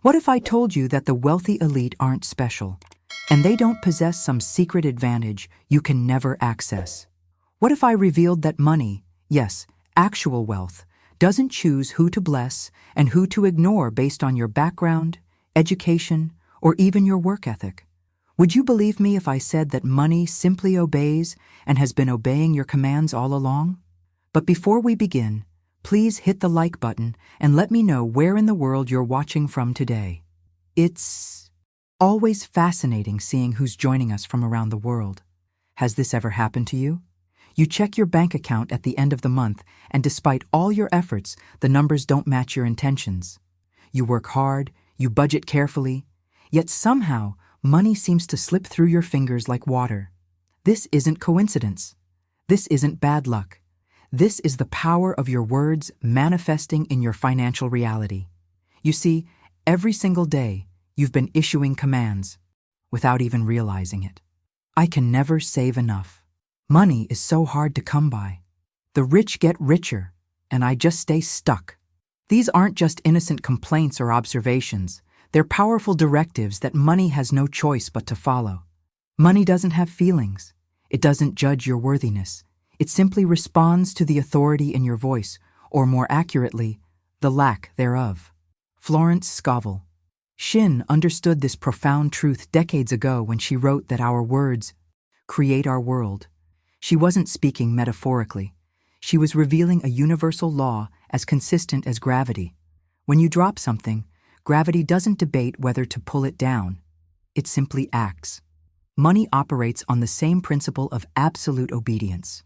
What if I told you that the wealthy elite aren't special, and they don't possess some secret advantage you can never access? What if I revealed that money, yes, actual wealth, doesn't choose who to bless and who to ignore based on your background, education, or even your work ethic? Would you believe me if I said that money simply obeys and has been obeying your commands all along? But before we begin, please hit the like button and let me know where in the world you're watching from today. It's always fascinating seeing who's joining us from around the world. Has this ever happened to you? You check your bank account at the end of the month, and despite all your efforts, the numbers don't match your intentions. You work hard, you budget carefully, yet somehow money seems to slip through your fingers like water. This isn't coincidence. This isn't bad luck. This is the power of your words manifesting in your financial reality. You see, every single day, you've been issuing commands without even realizing it. I can never save enough. Money is so hard to come by. The rich get richer, and I just stay stuck. These aren't just innocent complaints or observations. They're powerful directives that money has no choice but to follow. Money doesn't have feelings. It doesn't judge your worthiness. It simply responds to the authority in your voice, or more accurately, the lack thereof. Florence Scovel Shinn understood this profound truth decades ago when she wrote that our words create our world. She wasn't speaking metaphorically. She was revealing a universal law as consistent as gravity. When you drop something, gravity doesn't debate whether to pull it down. It simply acts. Money operates on the same principle of absolute obedience.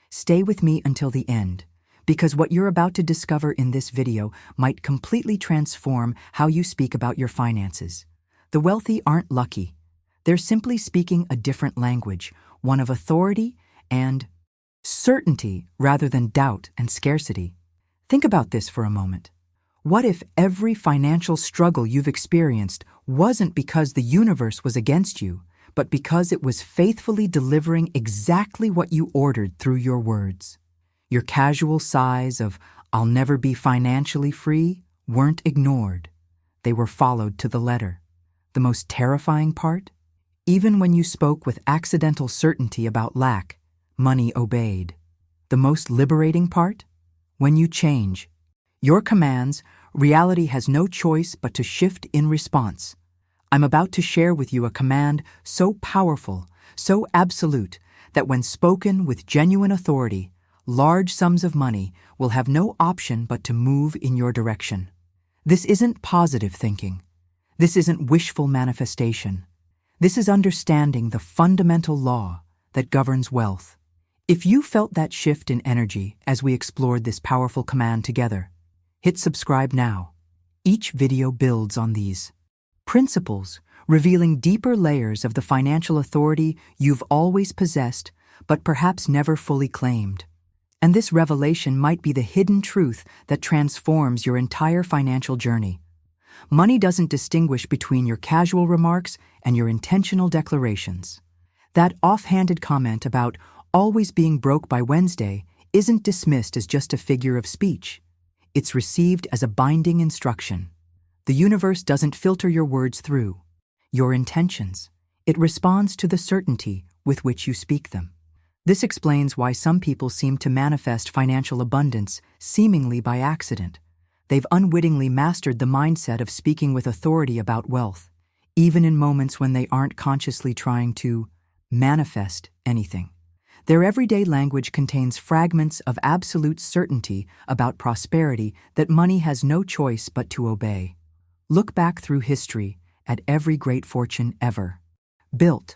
Stay with me until the end, because what you're about to discover in this video might completely transform how you speak about your finances. The wealthy aren't lucky. They're simply speaking a different language, one of authority and certainty rather than doubt and scarcity. Think about this for a moment. What if every financial struggle you've experienced wasn't because the universe was against you, but because it was faithfully delivering exactly what you ordered through your words? Your casual sighs of, "I'll never be financially free," weren't ignored. They were followed to the letter. The most terrifying part? Even when you spoke with accidental certainty about lack, money obeyed. The most liberating part? When you change your commands, reality has no choice but to shift in response. I'm about to share with you a command so powerful, so absolute, that when spoken with genuine authority, large sums of money will have no option but to move in your direction. This isn't positive thinking. This isn't wishful manifestation. This is understanding the fundamental law that governs wealth. If you felt that shift in energy as we explored this powerful command together, hit subscribe now. Each video builds on these principles, revealing deeper layers of the financial authority you've always possessed, but perhaps never fully claimed. And this revelation might be the hidden truth that transforms your entire financial journey. Money doesn't distinguish between your casual remarks and your intentional declarations. That offhanded comment about always being broke by Wednesday isn't dismissed as just a figure of speech. It's received as a binding instruction. The universe doesn't filter your words through your intentions. It responds to the certainty with which you speak them. This explains why some people seem to manifest financial abundance seemingly by accident. They've unwittingly mastered the mindset of speaking with authority about wealth, even in moments when they aren't consciously trying to manifest anything. Their everyday language contains fragments of absolute certainty about prosperity that money has no choice but to obey. Look back through history at every great fortune ever built.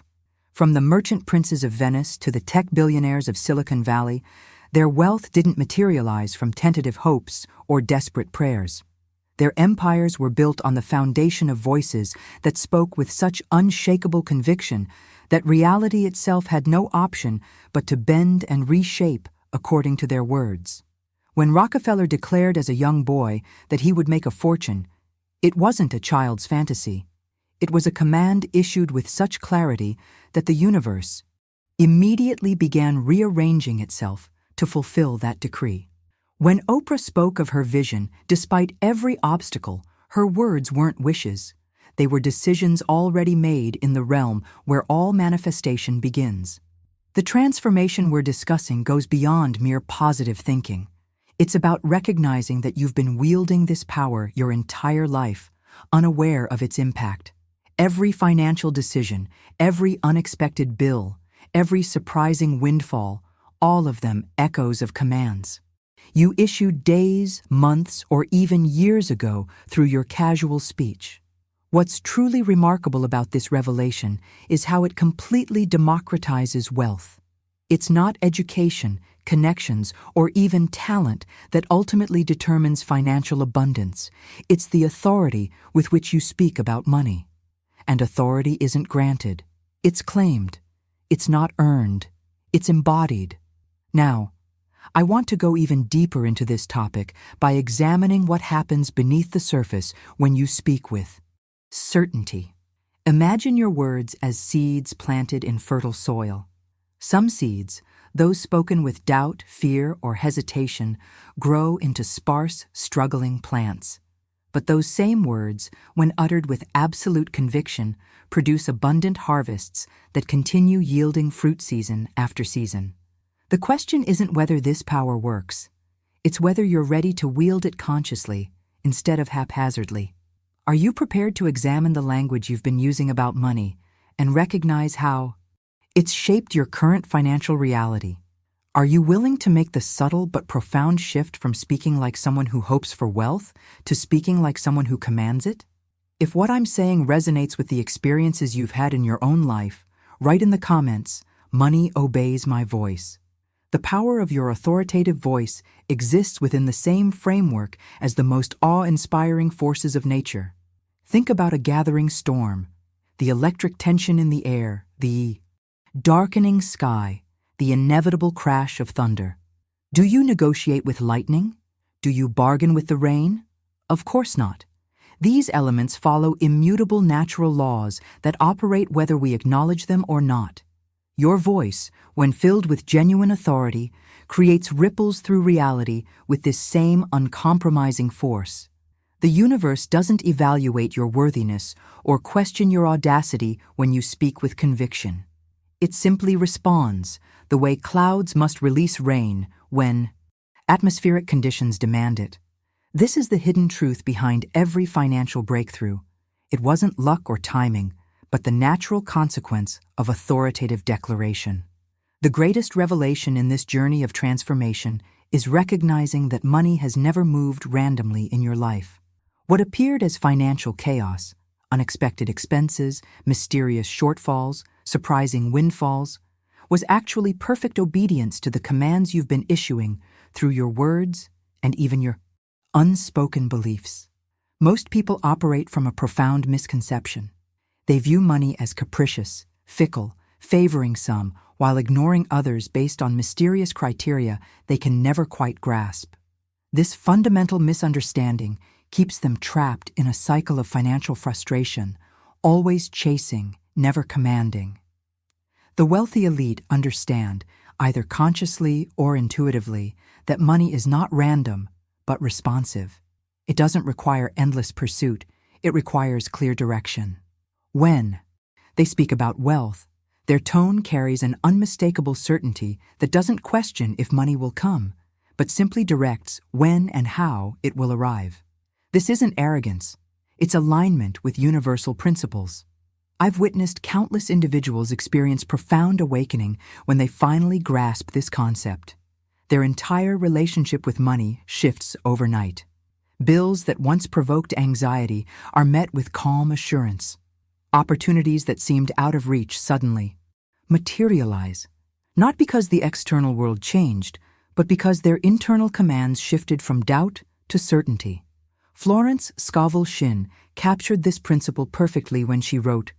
From the merchant princes of Venice to the tech billionaires of Silicon Valley, their wealth didn't materialize from tentative hopes or desperate prayers. Their empires were built on the foundation of voices that spoke with such unshakable conviction that reality itself had no option but to bend and reshape according to their words. When Rockefeller declared as a young boy that he would make a fortune, it wasn't a child's fantasy. It was a command issued with such clarity that the universe immediately began rearranging itself to fulfill that decree. When Oprah spoke of her vision, despite every obstacle, Her words weren't wishes. They were decisions already made in the realm where all manifestation begins. The transformation we're discussing goes beyond mere positive thinking. It's about recognizing that you've been wielding this power your entire life, unaware of its impact. Every financial decision, every unexpected bill, every surprising windfall, all of them echoes of commands you issued days, months, or even years ago through your casual speech. What's truly remarkable about this revelation is how it completely democratizes wealth. It's not education, connections, or even talent that ultimately determines financial abundance. It's the authority with which you speak about money. And authority isn't granted. It's claimed. It's not earned. It's embodied. Now, I want to go even deeper into this topic by examining what happens beneath the surface when you speak with certainty. Imagine your words as seeds planted in fertile soil. Some seeds, those spoken with doubt, fear, or hesitation, grow into sparse, struggling plants. But those same words, when uttered with absolute conviction, produce abundant harvests that continue yielding fruit season after season. The question isn't whether this power works. It's whether you're ready to wield it consciously instead of haphazardly. Are you prepared to examine the language you've been using about money and recognize how it's shaped your current financial reality? Are you willing to make the subtle but profound shift from speaking like someone who hopes for wealth to speaking like someone who commands it? If what I'm saying resonates with the experiences you've had in your own life, write in the comments, "Money obeys my voice." The power of your authoritative voice exists within the same framework as the most awe-inspiring forces of nature. Think about a gathering storm, the electric tension in the air, the darkening sky, the inevitable crash of thunder. Do you negotiate with lightning? Do you bargain with the rain? Of course not. These elements follow immutable natural laws that operate whether we acknowledge them or not. Your voice, when filled with genuine authority, creates ripples through reality with this same uncompromising force. The universe doesn't evaluate your worthiness or question your audacity when you speak with conviction. It simply responds, the way clouds must release rain when atmospheric conditions demand it. This is the hidden truth behind every financial breakthrough. It wasn't luck or timing, but the natural consequence of authoritative declaration. The greatest revelation in this journey of transformation is recognizing that money has never moved randomly in your life. What appeared as financial chaos, unexpected expenses, mysterious shortfalls, surprising windfalls, was actually perfect obedience to the commands you've been issuing through your words and even your unspoken beliefs. Most people operate from a profound misconception. They view money as capricious, fickle, favoring some, while ignoring others based on mysterious criteria they can never quite grasp. This fundamental misunderstanding keeps them trapped in a cycle of financial frustration, always chasing, never commanding. The wealthy elite understand, either consciously or intuitively, that money is not random, but responsive. It doesn't require endless pursuit, it requires clear direction. When they speak about wealth, their tone carries an unmistakable certainty that doesn't question if money will come, but simply directs when and how it will arrive. This isn't arrogance, it's alignment with universal principles. I've witnessed countless individuals experience profound awakening when they finally grasp this concept. Their entire relationship with money shifts overnight. Bills that once provoked anxiety are met with calm assurance. Opportunities that seemed out of reach suddenly materialize, not because the external world changed, but because their internal commands shifted from doubt to certainty. Florence Scovel Shinn captured this principle perfectly when she wrote,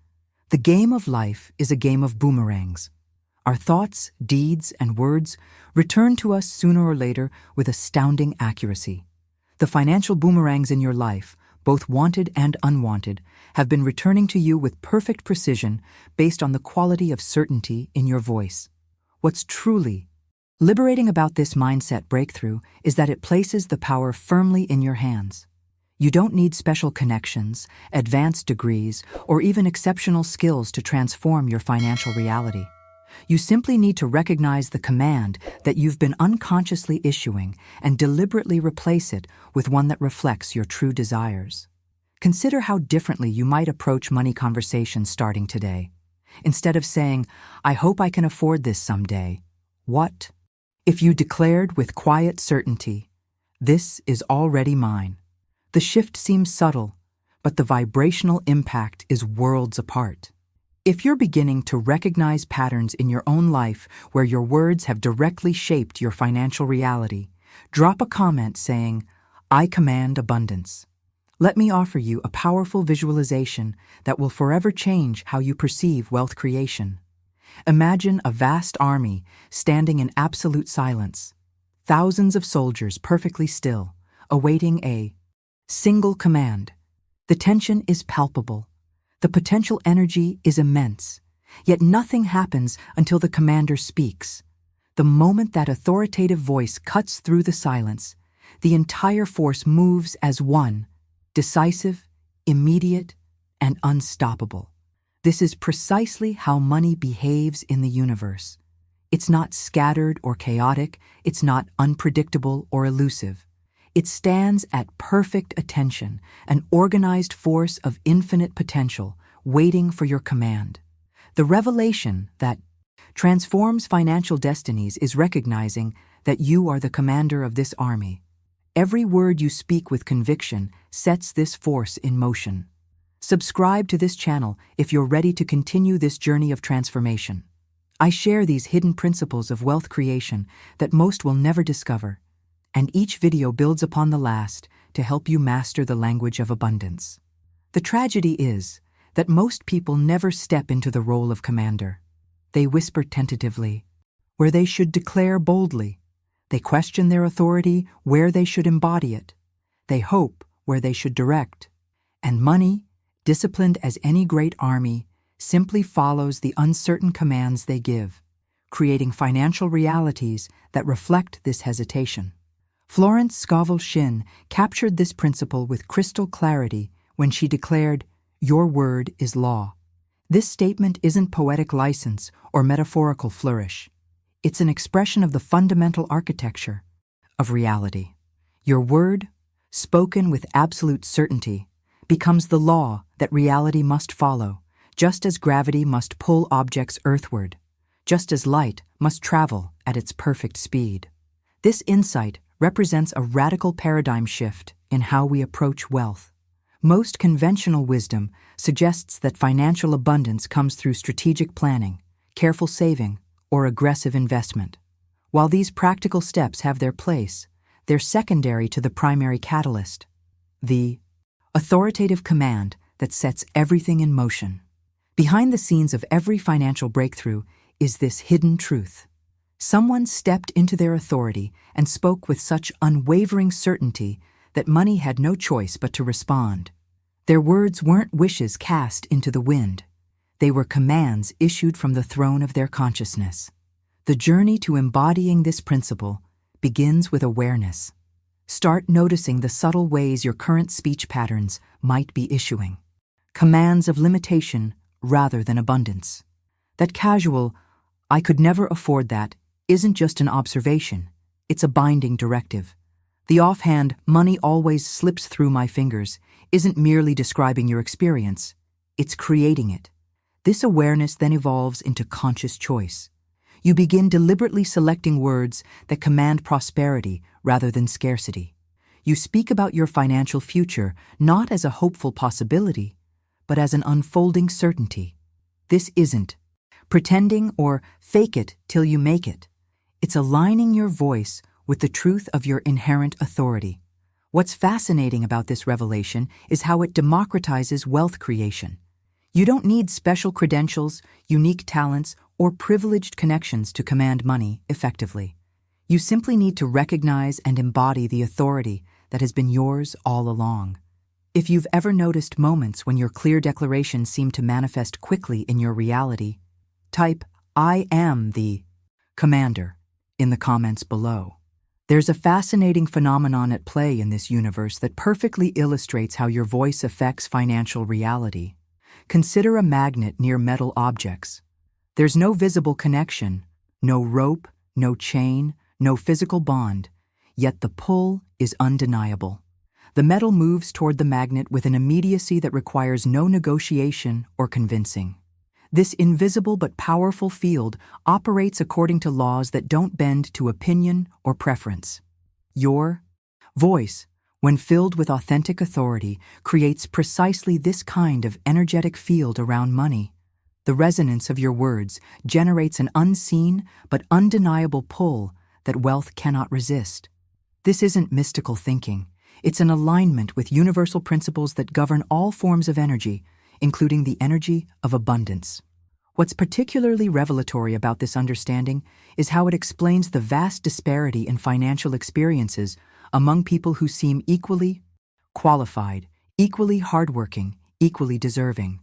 "The game of life is a game of boomerangs. Our thoughts, deeds, and words return to us sooner or later with astounding accuracy. The financial boomerangs in your life, both wanted and unwanted, have been returning to you with perfect precision based on the quality of certainty in your voice." What's truly liberating about this mindset breakthrough is that it places the power firmly in your hands. You don't need special connections, advanced degrees, or even exceptional skills to transform your financial reality. You simply need to recognize the command that you've been unconsciously issuing and deliberately replace it with one that reflects your true desires. Consider how differently you might approach money conversations starting today. Instead of saying, "I hope I can afford this someday," what if you declared with quiet certainty, "This is already mine"? The shift seems subtle, but the vibrational impact is worlds apart. If you're beginning to recognize patterns in your own life where your words have directly shaped your financial reality, drop a comment saying, "I command abundance." Let me offer you a powerful visualization that will forever change how you perceive wealth creation. Imagine a vast army standing in absolute silence, thousands of soldiers perfectly still, awaiting a single command. The tension is palpable. The potential energy is immense. Yet nothing happens until the commander speaks. The moment that authoritative voice cuts through the silence, the entire force moves as one, decisive, immediate, and unstoppable. This is precisely how money behaves in the universe. It's not scattered or chaotic. It's not unpredictable or elusive. It stands at perfect attention, an organized force of infinite potential, waiting for your command. The revelation that transforms financial destinies is recognizing that you are the commander of this army. Every word you speak with conviction sets this force in motion. Subscribe to this channel if you're ready to continue this journey of transformation. I share these hidden principles of wealth creation that most will never discover, and each video builds upon the last to help you master the language of abundance. The tragedy is that most people never step into the role of commander. They whisper tentatively, where they should declare boldly. They question their authority where they should embody it. They hope where they should direct. And money, disciplined as any great army, simply follows the uncertain commands they give, creating financial realities that reflect this hesitation. Florence Scovel Shinn captured this principle with crystal clarity when she declared, "Your word is law." This statement isn't poetic license or metaphorical flourish. It's an expression of the fundamental architecture of reality. Your word, spoken with absolute certainty, becomes the law that reality must follow, just as gravity must pull objects earthward, just as light must travel at its perfect speed. This insight represents a radical paradigm shift in how we approach wealth. Most conventional wisdom suggests that financial abundance comes through strategic planning, careful saving, or aggressive investment. While these practical steps have their place, they're secondary to the primary catalyst, the authoritative command that sets everything in motion. Behind the scenes of every financial breakthrough is this hidden truth. Someone stepped into their authority and spoke with such unwavering certainty that money had no choice but to respond. Their words weren't wishes cast into the wind. They were commands issued from the throne of their consciousness. The journey to embodying this principle begins with awareness. Start noticing the subtle ways your current speech patterns might be issuing. Commands of limitation rather than abundance. That casual, "I could never afford that," isn't just an observation, it's a binding directive. The offhand, "money always slips through my fingers," isn't merely describing your experience, it's creating it. This awareness then evolves into conscious choice. You begin deliberately selecting words that command prosperity rather than scarcity. You speak about your financial future not as a hopeful possibility, but as an unfolding certainty. This isn't pretending or fake it till you make it. It's aligning your voice with the truth of your inherent authority. What's fascinating about this revelation is how it democratizes wealth creation. You don't need special credentials, unique talents, or privileged connections to command money effectively. You simply need to recognize and embody the authority that has been yours all along. If you've ever noticed moments when your clear declarations seem to manifest quickly in your reality, type "I am the commander" in the comments below. There's a fascinating phenomenon at play in this universe that perfectly illustrates how your voice affects financial reality. Consider a magnet near metal objects. There's no visible connection, no rope, no chain, no physical bond, yet the pull is undeniable. The metal moves toward the magnet with an immediacy that requires no negotiation or convincing. This invisible but powerful field operates according to laws that don't bend to opinion or preference. Your voice, when filled with authentic authority, creates precisely this kind of energetic field around money. The resonance of your words generates an unseen but undeniable pull that wealth cannot resist. This isn't mystical thinking. It's an alignment with universal principles that govern all forms of energy, including the energy of abundance. What's particularly revelatory about this understanding is how it explains the vast disparity in financial experiences among people who seem equally qualified, equally hardworking, equally deserving.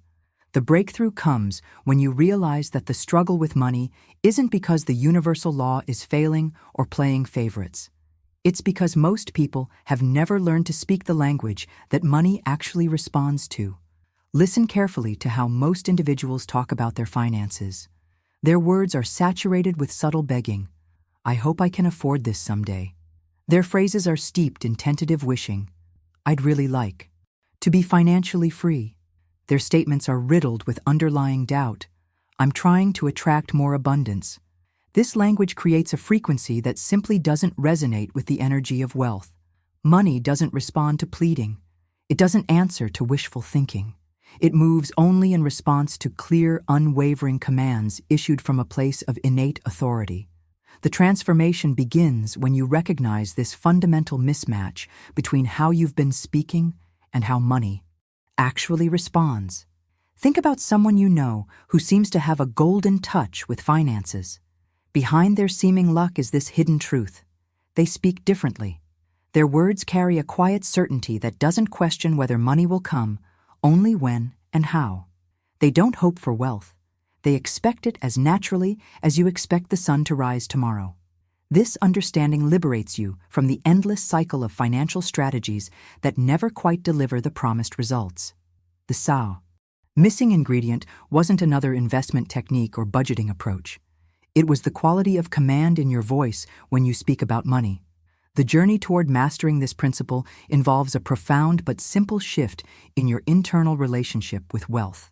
The breakthrough comes when you realize that the struggle with money isn't because the universal law is failing or playing favorites. It's because most people have never learned to speak the language that money actually responds to. Listen carefully to how most individuals talk about their finances. Their words are saturated with subtle begging. I hope I can afford this someday. Their phrases are steeped in tentative wishing. I'd really like to be financially free. Their statements are riddled with underlying doubt. I'm trying to attract more abundance. This language creates a frequency that simply doesn't resonate with the energy of wealth. Money doesn't respond to pleading. It doesn't answer to wishful thinking. It moves only in response to clear, unwavering commands issued from a place of innate authority. The transformation begins when you recognize this fundamental mismatch between how you've been speaking and how money actually responds. Think about someone you know who seems to have a golden touch with finances. Behind their seeming luck is this hidden truth. They speak differently. Their words carry a quiet certainty that doesn't question whether money will come, only when and how. They don't hope for wealth. They expect it as naturally as you expect the sun to rise tomorrow. This understanding liberates you from the endless cycle of financial strategies that never quite deliver the promised results. The SAO. Missing ingredient wasn't another investment technique or budgeting approach. It was the quality of command in your voice when you speak about money. The journey toward mastering this principle involves a profound but simple shift in your internal relationship with wealth.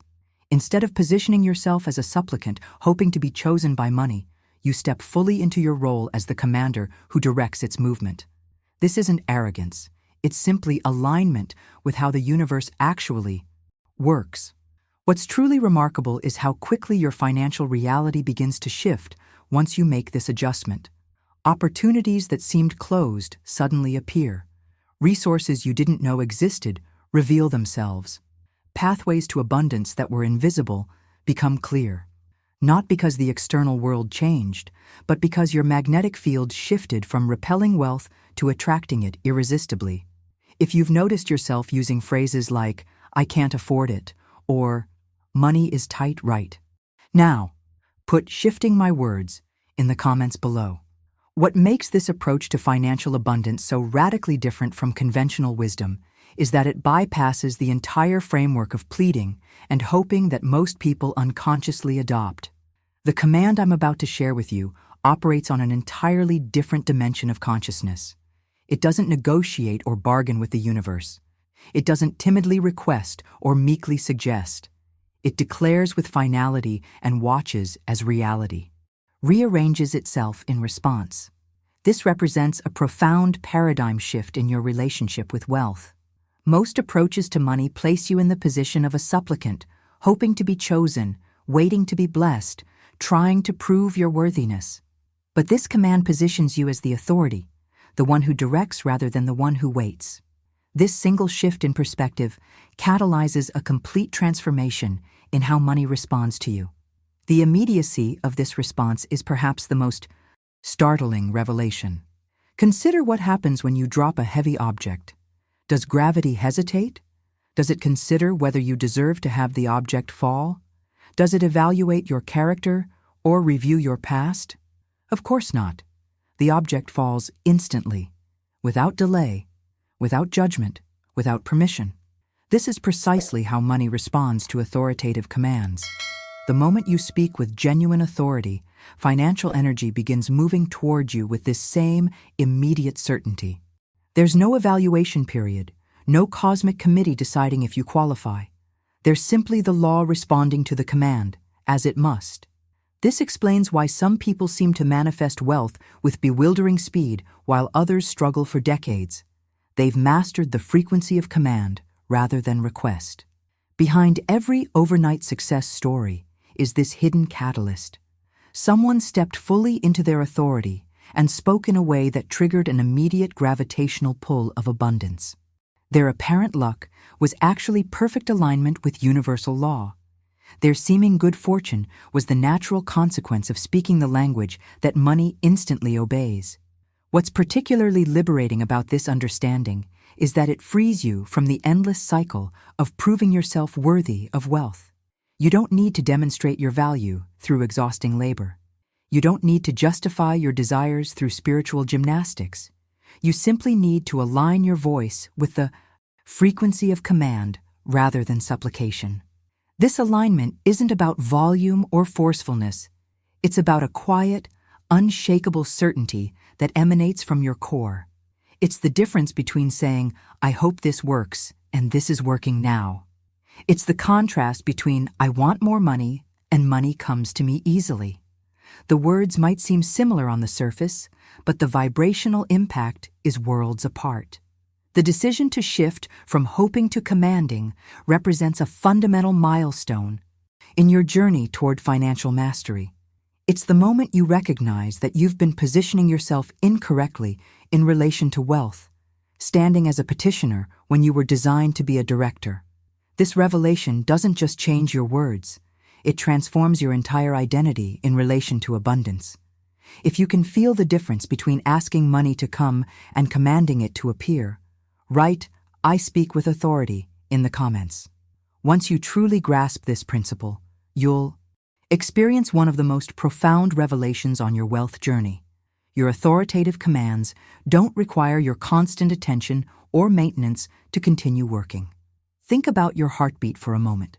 Instead of positioning yourself as a supplicant hoping to be chosen by money, you step fully into your role as the commander who directs its movement. This isn't arrogance. It's simply alignment with how the universe actually works. What's truly remarkable is how quickly your financial reality begins to shift once you make this adjustment. Opportunities that seemed closed suddenly appear. Resources you didn't know existed reveal themselves. Pathways to abundance that were invisible become clear. Not because the external world changed, but because your magnetic field shifted from repelling wealth to attracting it irresistibly. If you've noticed yourself using phrases like, I can't afford it, or money is tight right now, put shifting my words in the comments below. What makes this approach to financial abundance so radically different from conventional wisdom is that it bypasses the entire framework of pleading and hoping that most people unconsciously adopt. The command I'm about to share with you operates on an entirely different dimension of consciousness. It doesn't negotiate or bargain with the universe. It doesn't timidly request or meekly suggest. It declares with finality and watches as reality. Rearranges itself in response. This represents a profound paradigm shift in your relationship with wealth. Most approaches to money place you in the position of a supplicant, hoping to be chosen, waiting to be blessed, trying to prove your worthiness. But this command positions you as the authority, the one who directs rather than the one who waits. This single shift in perspective catalyzes a complete transformation in how money responds to you. The immediacy of this response is perhaps the most startling revelation. Consider what happens when you drop a heavy object. Does gravity hesitate? Does it consider whether you deserve to have the object fall? Does it evaluate your character or review your past? Of course not. the object falls instantly, without delay, without judgment, without permission. This is precisely how money responds to authoritative commands. The moment you speak with genuine authority, financial energy begins moving toward you with this same immediate certainty. There's no evaluation period, no cosmic committee deciding if you qualify. There's simply the law responding to the command, as it must. This explains why some people seem to manifest wealth with bewildering speed while others struggle for decades. They've mastered the frequency of command rather than request. Behind every overnight success story is this hidden catalyst. Someone stepped fully into their authority and spoke in a way that triggered an immediate gravitational pull of abundance. Their apparent luck was actually perfect alignment with universal law. Their seeming good fortune was the natural consequence of speaking the language that money instantly obeys. What's particularly liberating about this understanding is that it frees you from the endless cycle of proving yourself worthy of wealth. You don't need to demonstrate your value through exhausting labor. You don't need to justify your desires through spiritual gymnastics. You simply need to align your voice with the frequency of command rather than supplication. This alignment isn't about volume or forcefulness. It's about a quiet, unshakable certainty that emanates from your core. It's the difference between saying, "I hope this works," and "this is working now." It's the contrast between "I want more money" and "money comes to me easily." The words might seem similar on the surface, but the vibrational impact is worlds apart. The decision to shift from hoping to commanding represents a fundamental milestone in your journey toward financial mastery. It's the moment you recognize that you've been positioning yourself incorrectly in relation to wealth, standing as a petitioner when you were designed to be a director. This revelation doesn't just change your words, it transforms your entire identity in relation to abundance. If you can feel the difference between asking money to come and commanding it to appear, write "I speak with authority" in the comments. Once you truly grasp this principle, you'll experience one of the most profound revelations on your wealth journey. Your authoritative commands don't require your constant attention or maintenance to continue working. Think about your heartbeat for a moment.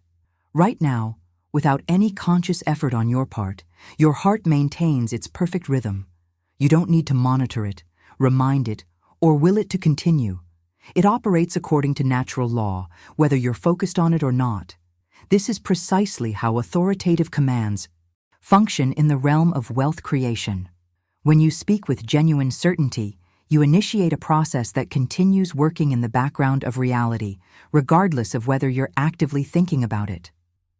Right now, without any conscious effort on your part, your heart maintains its perfect rhythm. You don't need to monitor it, remind it, or will it to continue. It operates according to natural law, whether you're focused on it or not. This is precisely how authoritative commands function in the realm of wealth creation. When you speak with genuine certainty, you initiate a process that continues working in the background of reality, regardless of whether you're actively thinking about it.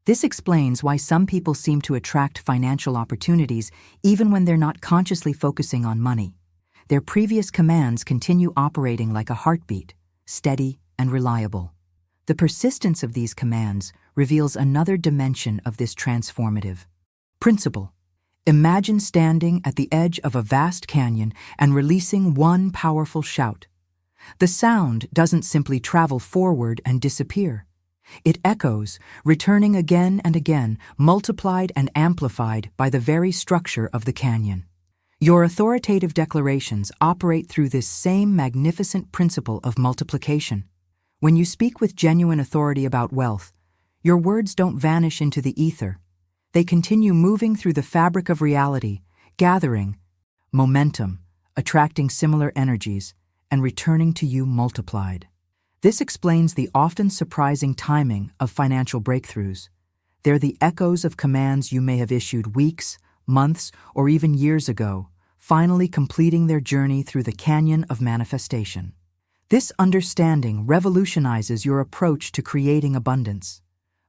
This explains why some people seem to attract financial opportunities even when they're not consciously focusing on money. Their previous commands continue operating like a heartbeat, steady and reliable. The persistence of these commands reveals another dimension of this transformative principle. Imagine standing at the edge of a vast canyon and releasing one powerful shout. The sound doesn't simply travel forward and disappear. It echoes, returning again and again, multiplied and amplified by the very structure of the canyon. Your authoritative declarations operate through this same magnificent principle of multiplication. When you speak with genuine authority about wealth, your words don't vanish into the ether. They continue moving through the fabric of reality, gathering momentum, attracting similar energies, and returning to you multiplied. This explains the often surprising timing of financial breakthroughs. They're the echoes of commands you may have issued weeks, months, or even years ago, finally completing their journey through the canyon of manifestation. This understanding revolutionizes your approach to creating abundance.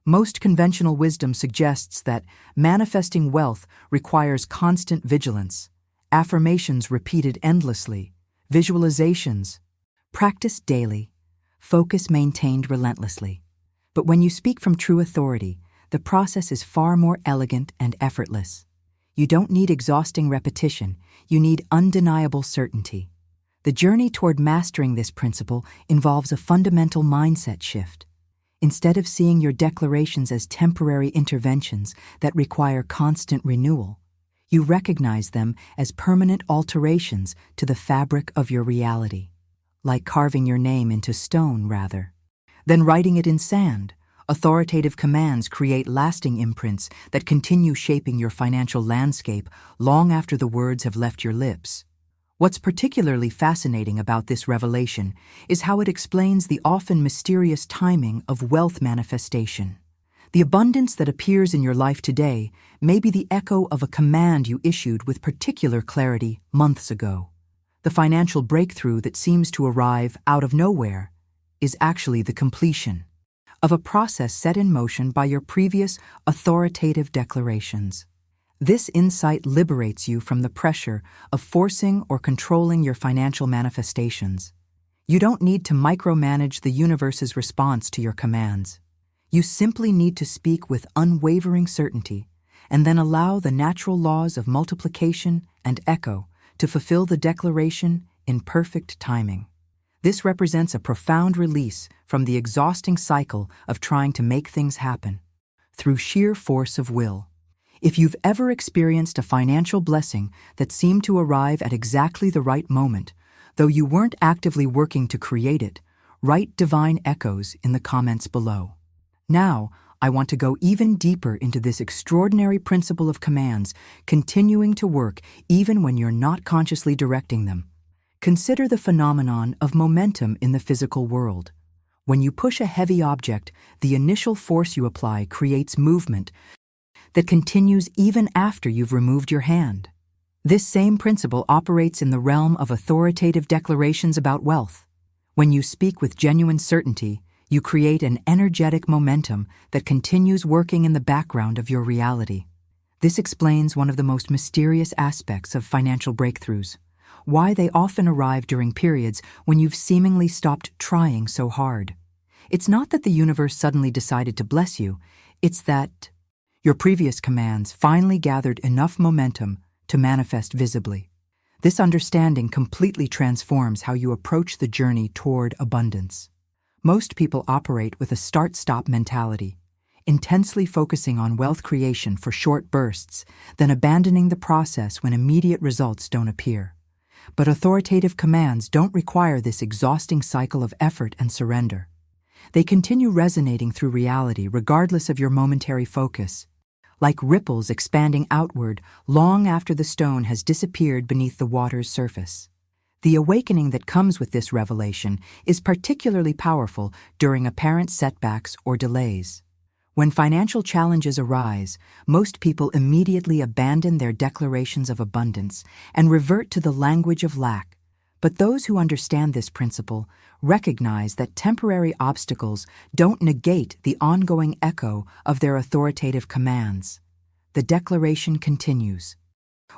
Most conventional wisdom suggests that manifesting wealth requires constant vigilance, affirmations repeated endlessly, visualizations practiced daily, focus maintained relentlessly. But when you speak from true authority, the process is far more elegant and effortless. You don't need exhausting repetition, you need undeniable certainty. The journey toward mastering this principle involves a fundamental mindset shift. Instead of seeing your declarations as temporary interventions that require constant renewal, You recognize them as permanent alterations to the fabric of your reality, like carving your name into stone, rather, than writing it in sand. Authoritative commands create lasting imprints that continue shaping your financial landscape long after the words have left your lips. What's particularly fascinating about this revelation is how it explains the often mysterious timing of wealth manifestation. The abundance that appears in your life today may be the echo of a command you issued with particular clarity months ago. The financial breakthrough that seems to arrive out of nowhere is actually the completion of a process set in motion by your previous authoritative declarations. This insight liberates you from the pressure of forcing or controlling your financial manifestations. You don't need to micromanage the universe's response to your commands. You simply need to speak with unwavering certainty and then allow the natural laws of multiplication and echo to fulfill the declaration in perfect timing. This represents a profound release from the exhausting cycle of trying to make things happen through sheer force of will. If you've ever experienced a financial blessing that seemed to arrive at exactly the right moment, though you weren't actively working to create it, write divine echoes in the comments below. Now, I want to go even deeper into this extraordinary principle of commands continuing to work even when you're not consciously directing them. Consider the phenomenon of momentum in the physical world. When you push a heavy object, the initial force you apply creates movement that continues even after you've removed your hand. This same principle operates in the realm of authoritative declarations about wealth. When you speak with genuine certainty, you create an energetic momentum that continues working in the background of your reality. This explains one of the most mysterious aspects of financial breakthroughs: why they often arrive during periods when you've seemingly stopped trying so hard. It's not that the universe suddenly decided to bless you, it's that your previous commands finally gathered enough momentum to manifest visibly. This understanding completely transforms how you approach the journey toward abundance. Most people operate with a start-stop mentality, intensely focusing on wealth creation for short bursts, then abandoning the process when immediate results don't appear. But authoritative commands don't require this exhausting cycle of effort and surrender. They continue resonating through reality regardless of your momentary focus, like ripples expanding outward long after the stone has disappeared beneath the water's surface. The awakening that comes with this revelation is particularly powerful during apparent setbacks or delays. When financial challenges arise, most people immediately abandon their declarations of abundance and revert to the language of lack. But those who understand this principle recognize that temporary obstacles don't negate the ongoing echo of their authoritative commands. The declaration continues,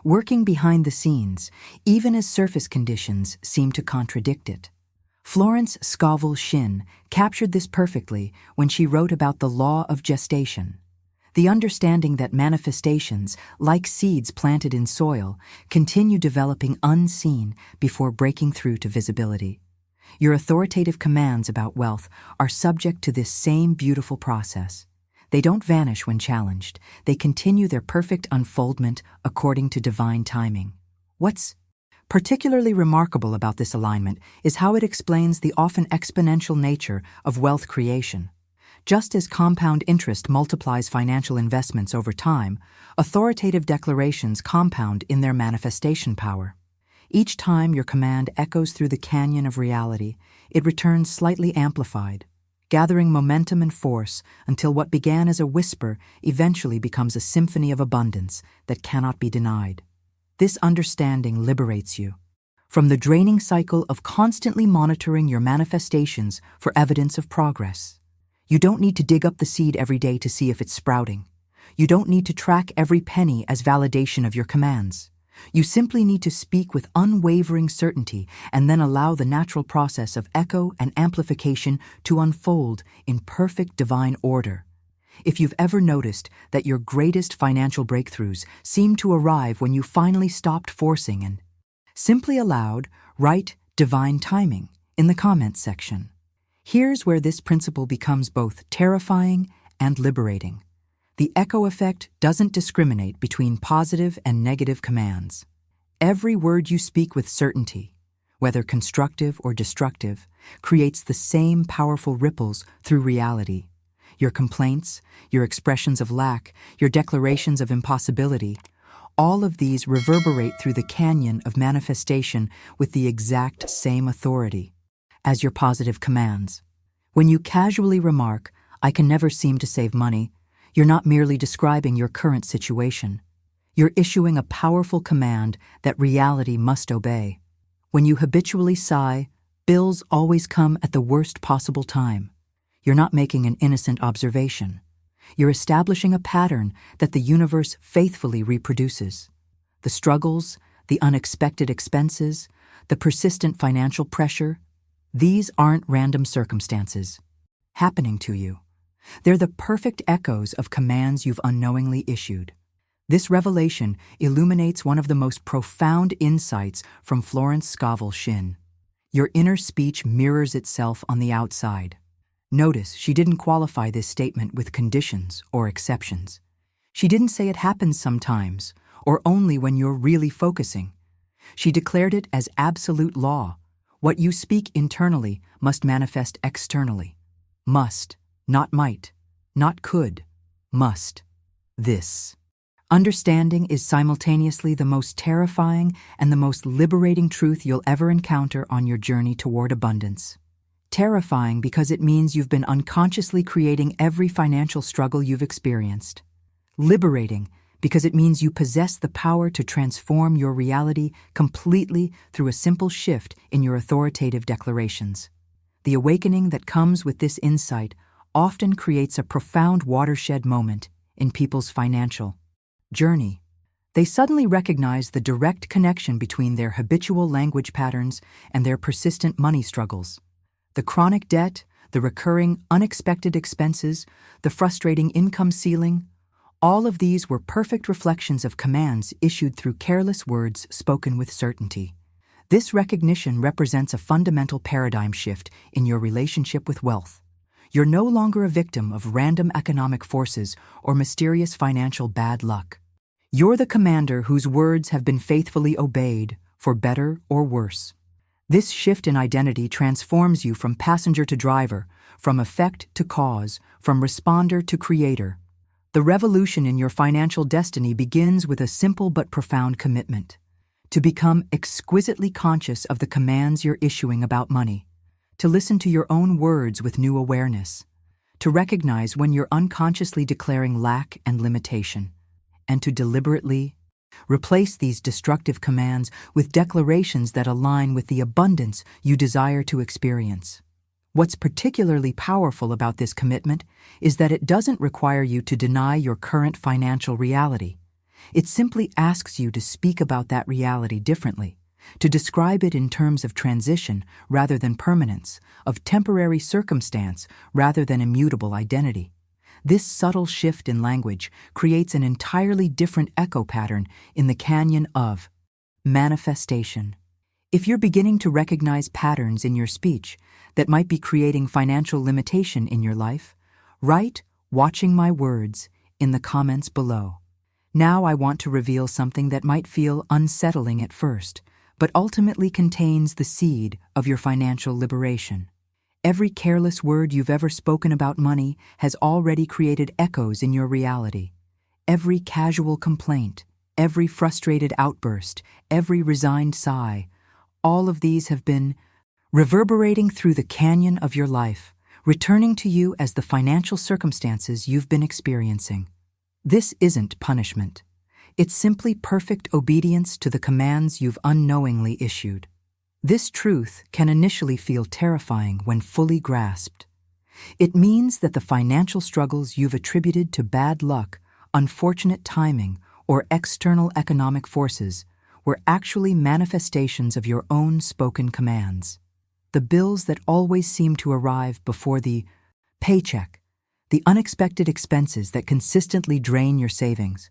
working behind the scenes, even as surface conditions seem to contradict it. Florence Scovel Shinn captured this perfectly when she wrote about the law of gestation, the understanding that manifestations, like seeds planted in soil, continue developing unseen before breaking through to visibility. Your authoritative commands about wealth are subject to this same beautiful process. They don't vanish when challenged. They continue their perfect unfoldment according to divine timing. What's particularly remarkable about this alignment is how it explains the often exponential nature of wealth creation. Just as compound interest multiplies financial investments over time, authoritative declarations compound in their manifestation power. Each time your command echoes through the canyon of reality, it returns slightly amplified, gathering momentum and force until what began as a whisper eventually becomes a symphony of abundance that cannot be denied. This understanding liberates you from the draining cycle of constantly monitoring your manifestations for evidence of progress. You don't need to dig up the seed every day to see if it's sprouting. You don't need to track every penny as validation of your commands. You simply need to speak with unwavering certainty and then allow the natural process of echo and amplification to unfold in perfect divine order. If you've ever noticed that your greatest financial breakthroughs seem to arrive when you finally stopped forcing and simply allowed, write divine timing in the comments section. Here's where this principle becomes both terrifying and liberating. The echo effect doesn't discriminate between positive and negative commands. Every word you speak with certainty, whether constructive or destructive, creates the same powerful ripples through reality. Your complaints, your expressions of lack, your declarations of impossibility, all of these reverberate through the canyon of manifestation with the exact same authority as your positive commands. When you casually remark, "I can never seem to save money," you're not merely describing your current situation. You're issuing a powerful command that reality must obey. When you habitually sigh, "Bills always come at the worst possible time," you're not making an innocent observation. You're establishing a pattern that the universe faithfully reproduces. The struggles, the unexpected expenses, the persistent financial pressure, these aren't random circumstances happening to you. They're the perfect echoes of commands you've unknowingly issued. This revelation illuminates one of the most profound insights from Florence Scovel Shinn. Your inner speech mirrors itself on the outside. Notice she didn't qualify this statement with conditions or exceptions. She didn't say it happens sometimes or only when you're really focusing. She declared it as absolute law. What you speak internally must manifest externally. Must, not might, not could, must. This understanding is simultaneously the most terrifying and the most liberating truth you'll ever encounter on your journey toward abundance. Terrifying because it means you've been unconsciously creating every financial struggle you've experienced. Liberating because it means you possess the power to transform your reality completely through a simple shift in your authoritative declarations. The awakening that comes with this insight often creates a profound watershed moment in people's financial journey. They suddenly recognize the direct connection between their habitual language patterns and their persistent money struggles. The chronic debt, the recurring unexpected expenses, the frustrating income ceiling, all of these were perfect reflections of commands issued through careless words spoken with certainty. This recognition represents a fundamental paradigm shift in your relationship with wealth. You're no longer a victim of random economic forces or mysterious financial bad luck. You're the commander whose words have been faithfully obeyed, for better or worse. This shift in identity transforms you from passenger to driver, from effect to cause, from responder to creator. The revolution in your financial destiny begins with a simple but profound commitment: to become exquisitely conscious of the commands you're issuing about money, to listen to your own words with new awareness, to recognize when you're unconsciously declaring lack and limitation, and to deliberately replace these destructive commands with declarations that align with the abundance you desire to experience. What's particularly powerful about this commitment is that it doesn't require you to deny your current financial reality. It simply asks you to speak about that reality differently, to describe it in terms of transition rather than permanence, of temporary circumstance rather than immutable identity. This subtle shift in language creates an entirely different echo pattern in the canyon of manifestation. If you're beginning to recognize patterns in your speech that might be creating financial limitation in your life, write "watching my words" in the comments below. Now I want to reveal something that might feel unsettling at first, but ultimately contains the seed of your financial liberation. Every careless word you've ever spoken about money has already created echoes in your reality. Every casual complaint, every frustrated outburst, every resigned sigh, all of these have been reverberating through the canyon of your life, returning to you as the financial circumstances you've been experiencing. This isn't punishment. It's simply perfect obedience to the commands you've unknowingly issued. This truth can initially feel terrifying when fully grasped. It means that the financial struggles you've attributed to bad luck, unfortunate timing, or external economic forces were actually manifestations of your own spoken commands. The bills that always seem to arrive before the paycheck, the unexpected expenses that consistently drain your savings,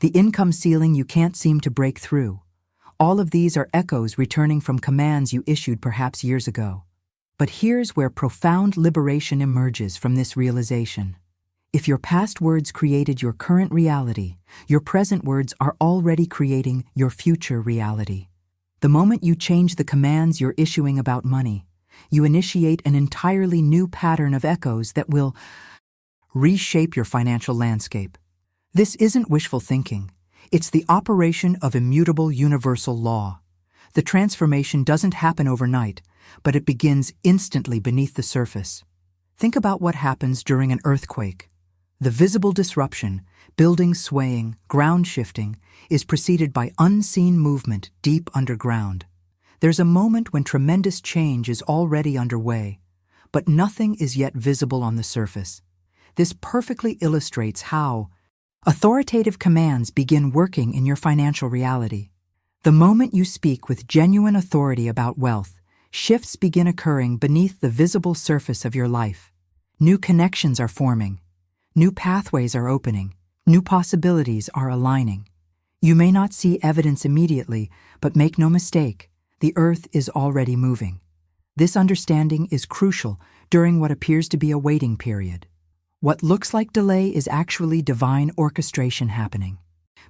the income ceiling you can't seem to break through. All of these are echoes returning from commands you issued perhaps years ago. But here's where profound liberation emerges from this realization. If your past words created your current reality, your present words are already creating your future reality. The moment you change the commands you're issuing about money, you initiate an entirely new pattern of echoes that will reshape your financial landscape. This isn't wishful thinking. It's the operation of immutable universal law. The transformation doesn't happen overnight, but it begins instantly beneath the surface. Think about what happens during an earthquake. The visible disruption, buildings swaying, ground shifting, is preceded by unseen movement deep underground. There's a moment when tremendous change is already underway, but nothing is yet visible on the surface. This perfectly illustrates how authoritative commands begin working in your financial reality. The moment you speak with genuine authority about wealth, shifts begin occurring beneath the visible surface of your life. New connections are forming. New pathways are opening. New possibilities are aligning. You may not see evidence immediately, but make no mistake, the earth is already moving. This understanding is crucial during what appears to be a waiting period. What looks like delay is actually divine orchestration happening.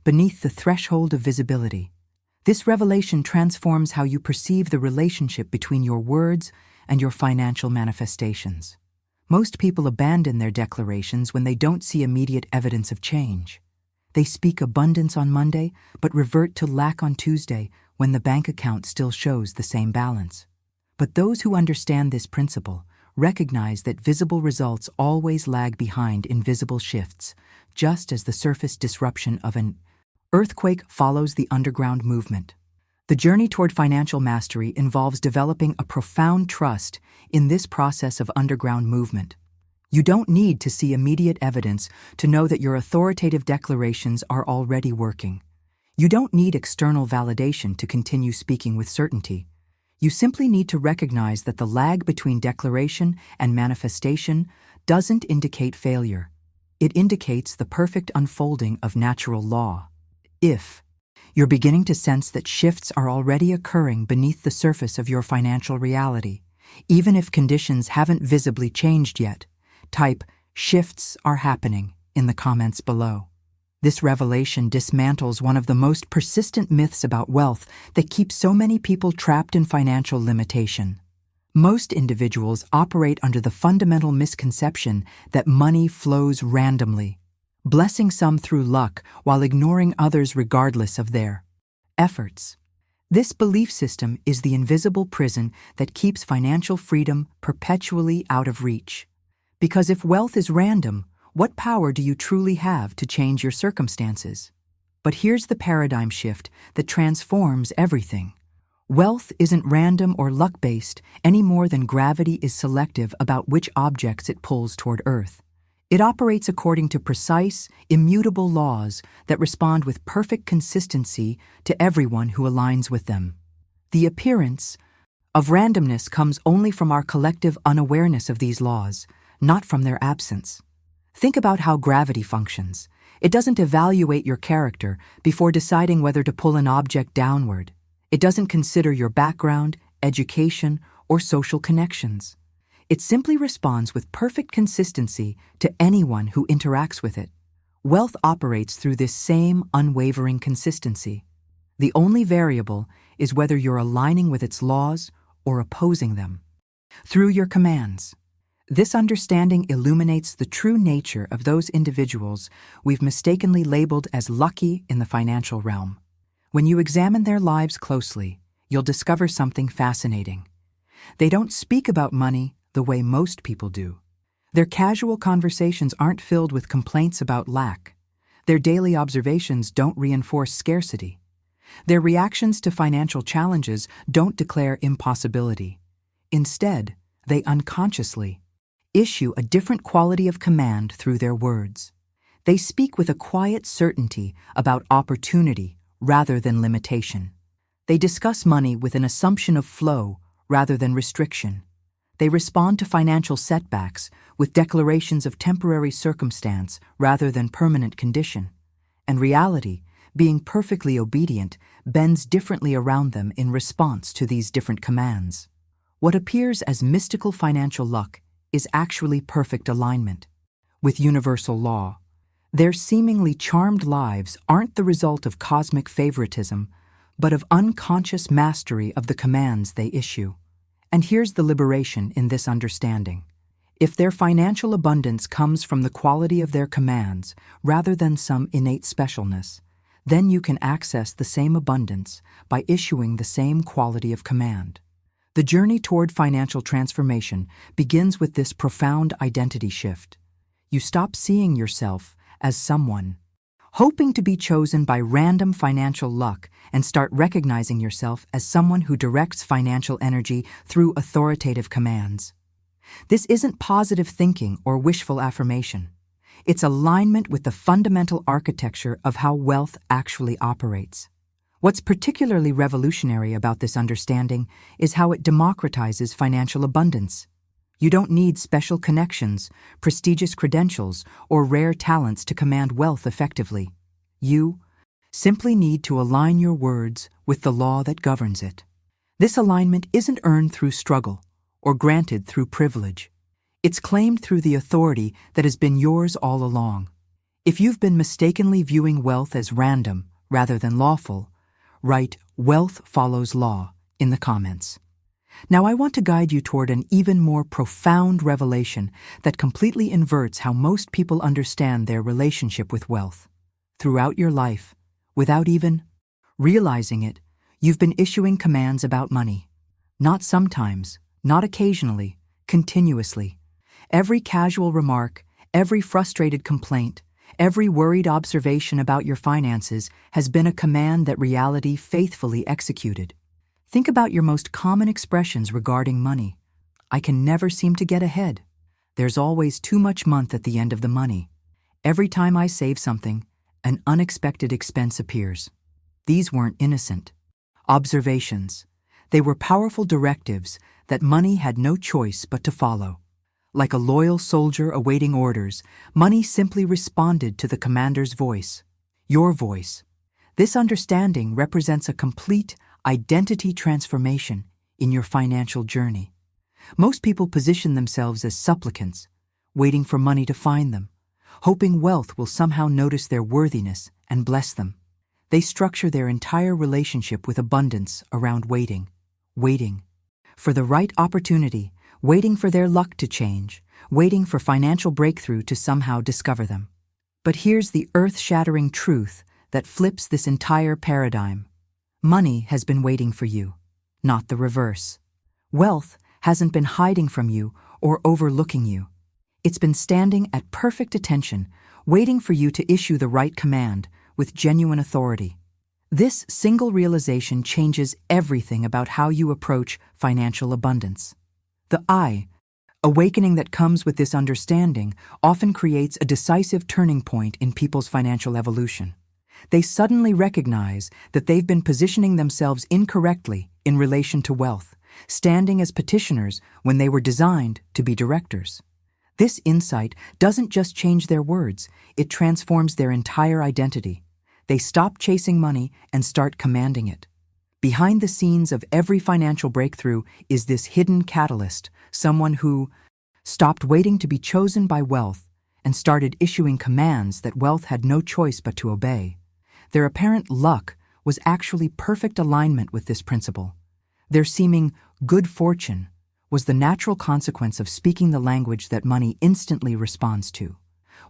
Beneath the threshold of visibility, this revelation transforms how you perceive the relationship between your words and your financial manifestations. Most people abandon their declarations when they don't see immediate evidence of change. They speak abundance on Monday, but revert to lack on Tuesday when the bank account still shows the same balance. But those who understand this principle recognize that visible results always lag behind invisible shifts, just as the surface disruption of an earthquake follows the underground movement. The journey toward financial mastery involves developing a profound trust in this process of underground movement. You don't need to see immediate evidence to know that your authoritative declarations are already working. You don't need external validation to continue speaking with certainty. You simply need to recognize that the lag between declaration and manifestation doesn't indicate failure. It indicates the perfect unfolding of natural law. If you're beginning to sense that shifts are already occurring beneath the surface of your financial reality, even if conditions haven't visibly changed yet, type "shifts are happening" in the comments below. This revelation dismantles one of the most persistent myths about wealth that keeps so many people trapped in financial limitation. Most individuals operate under the fundamental misconception that money flows randomly, blessing some through luck while ignoring others regardless of their efforts. This belief system is the invisible prison that keeps financial freedom perpetually out of reach. Because if wealth is random, what power do you truly have to change your circumstances? But here's the paradigm shift that transforms everything. Wealth isn't random or luck-based any more than gravity is selective about which objects it pulls toward Earth. It operates according to precise, immutable laws that respond with perfect consistency to everyone who aligns with them. The appearance of randomness comes only from our collective unawareness of these laws, not from their absence. Think about how gravity functions. It doesn't evaluate your character before deciding whether to pull an object downward. It doesn't consider your background, education, or social connections. It simply responds with perfect consistency to anyone who interacts with it. Wealth operates through this same unwavering consistency. The only variable is whether you're aligning with its laws or opposing them. Through your commands. This understanding illuminates the true nature of those individuals we've mistakenly labeled as lucky in the financial realm. When you examine their lives closely, you'll discover something fascinating. They don't speak about money the way most people do. Their casual conversations aren't filled with complaints about lack. Their daily observations don't reinforce scarcity. Their reactions to financial challenges don't declare impossibility. Instead, they unconsciously issue a different quality of command through their words. They speak with a quiet certainty about opportunity rather than limitation. They discuss money with an assumption of flow rather than restriction. They respond to financial setbacks with declarations of temporary circumstance rather than permanent condition. And reality, being perfectly obedient, bends differently around them in response to these different commands. What appears as mystical financial luck is actually perfect alignment. with universal law. Their seemingly charmed lives aren't the result of cosmic favoritism, but of unconscious mastery of the commands they issue. And here's the liberation in this understanding. If their financial abundance comes from the quality of their commands rather than some innate specialness, then you can access the same abundance by issuing the same quality of command. The journey toward financial transformation begins with this profound identity shift. You stop seeing yourself as someone hoping to be chosen by random financial luck and start recognizing yourself as someone who directs financial energy through authoritative commands. This isn't positive thinking or wishful affirmation. It's alignment with the fundamental architecture of how wealth actually operates. What's particularly revolutionary about this understanding is how it democratizes financial abundance. You don't need special connections, prestigious credentials, or rare talents to command wealth effectively. You simply need to align your words with the law that governs it. This alignment isn't earned through struggle or granted through privilege. It's claimed through the authority that has been yours all along. If you've been mistakenly viewing wealth as random rather than lawful, write "wealth follows law" in the comments. Now I want to guide you toward an even more profound revelation that completely inverts how most people understand their relationship with wealth. Throughout your life, without even realizing it, you've been issuing commands about money. Not sometimes, not occasionally, continuously. Every casual remark, every frustrated complaint, every worried observation about your finances has been a command that reality faithfully executed. Think about your most common expressions regarding money. I can never seem to get ahead. There's always too much month at the end of the money. Every time I save something, an unexpected expense appears. These weren't innocent observations. They were powerful directives that money had no choice but to follow. Like a loyal soldier awaiting orders, money simply responded to the commander's voice, your voice. This understanding represents a complete identity transformation in your financial journey. Most people position themselves as supplicants, waiting for money to find them, hoping wealth will somehow notice their worthiness and bless them. They structure their entire relationship with abundance around waiting for the right opportunity, waiting for their luck to change, waiting for financial breakthrough to somehow discover them. But here's the earth-shattering truth that flips this entire paradigm. Money has been waiting for you, not the reverse. Wealth hasn't been hiding from you or overlooking you. It's been standing at perfect attention, waiting for you to issue the right command with genuine authority. This single realization changes everything about how you approach financial abundance. The awakening that comes with this understanding often creates a decisive turning point in people's financial evolution. They suddenly recognize that they've been positioning themselves incorrectly in relation to wealth, standing as petitioners when they were designed to be directors. This insight doesn't just change their words, it transforms their entire identity. They stop chasing money and start commanding it. Behind the scenes of every financial breakthrough is this hidden catalyst, someone who stopped waiting to be chosen by wealth and started issuing commands that wealth had no choice but to obey. Their apparent luck was actually perfect alignment with this principle. Their seeming good fortune was the natural consequence of speaking the language that money instantly responds to.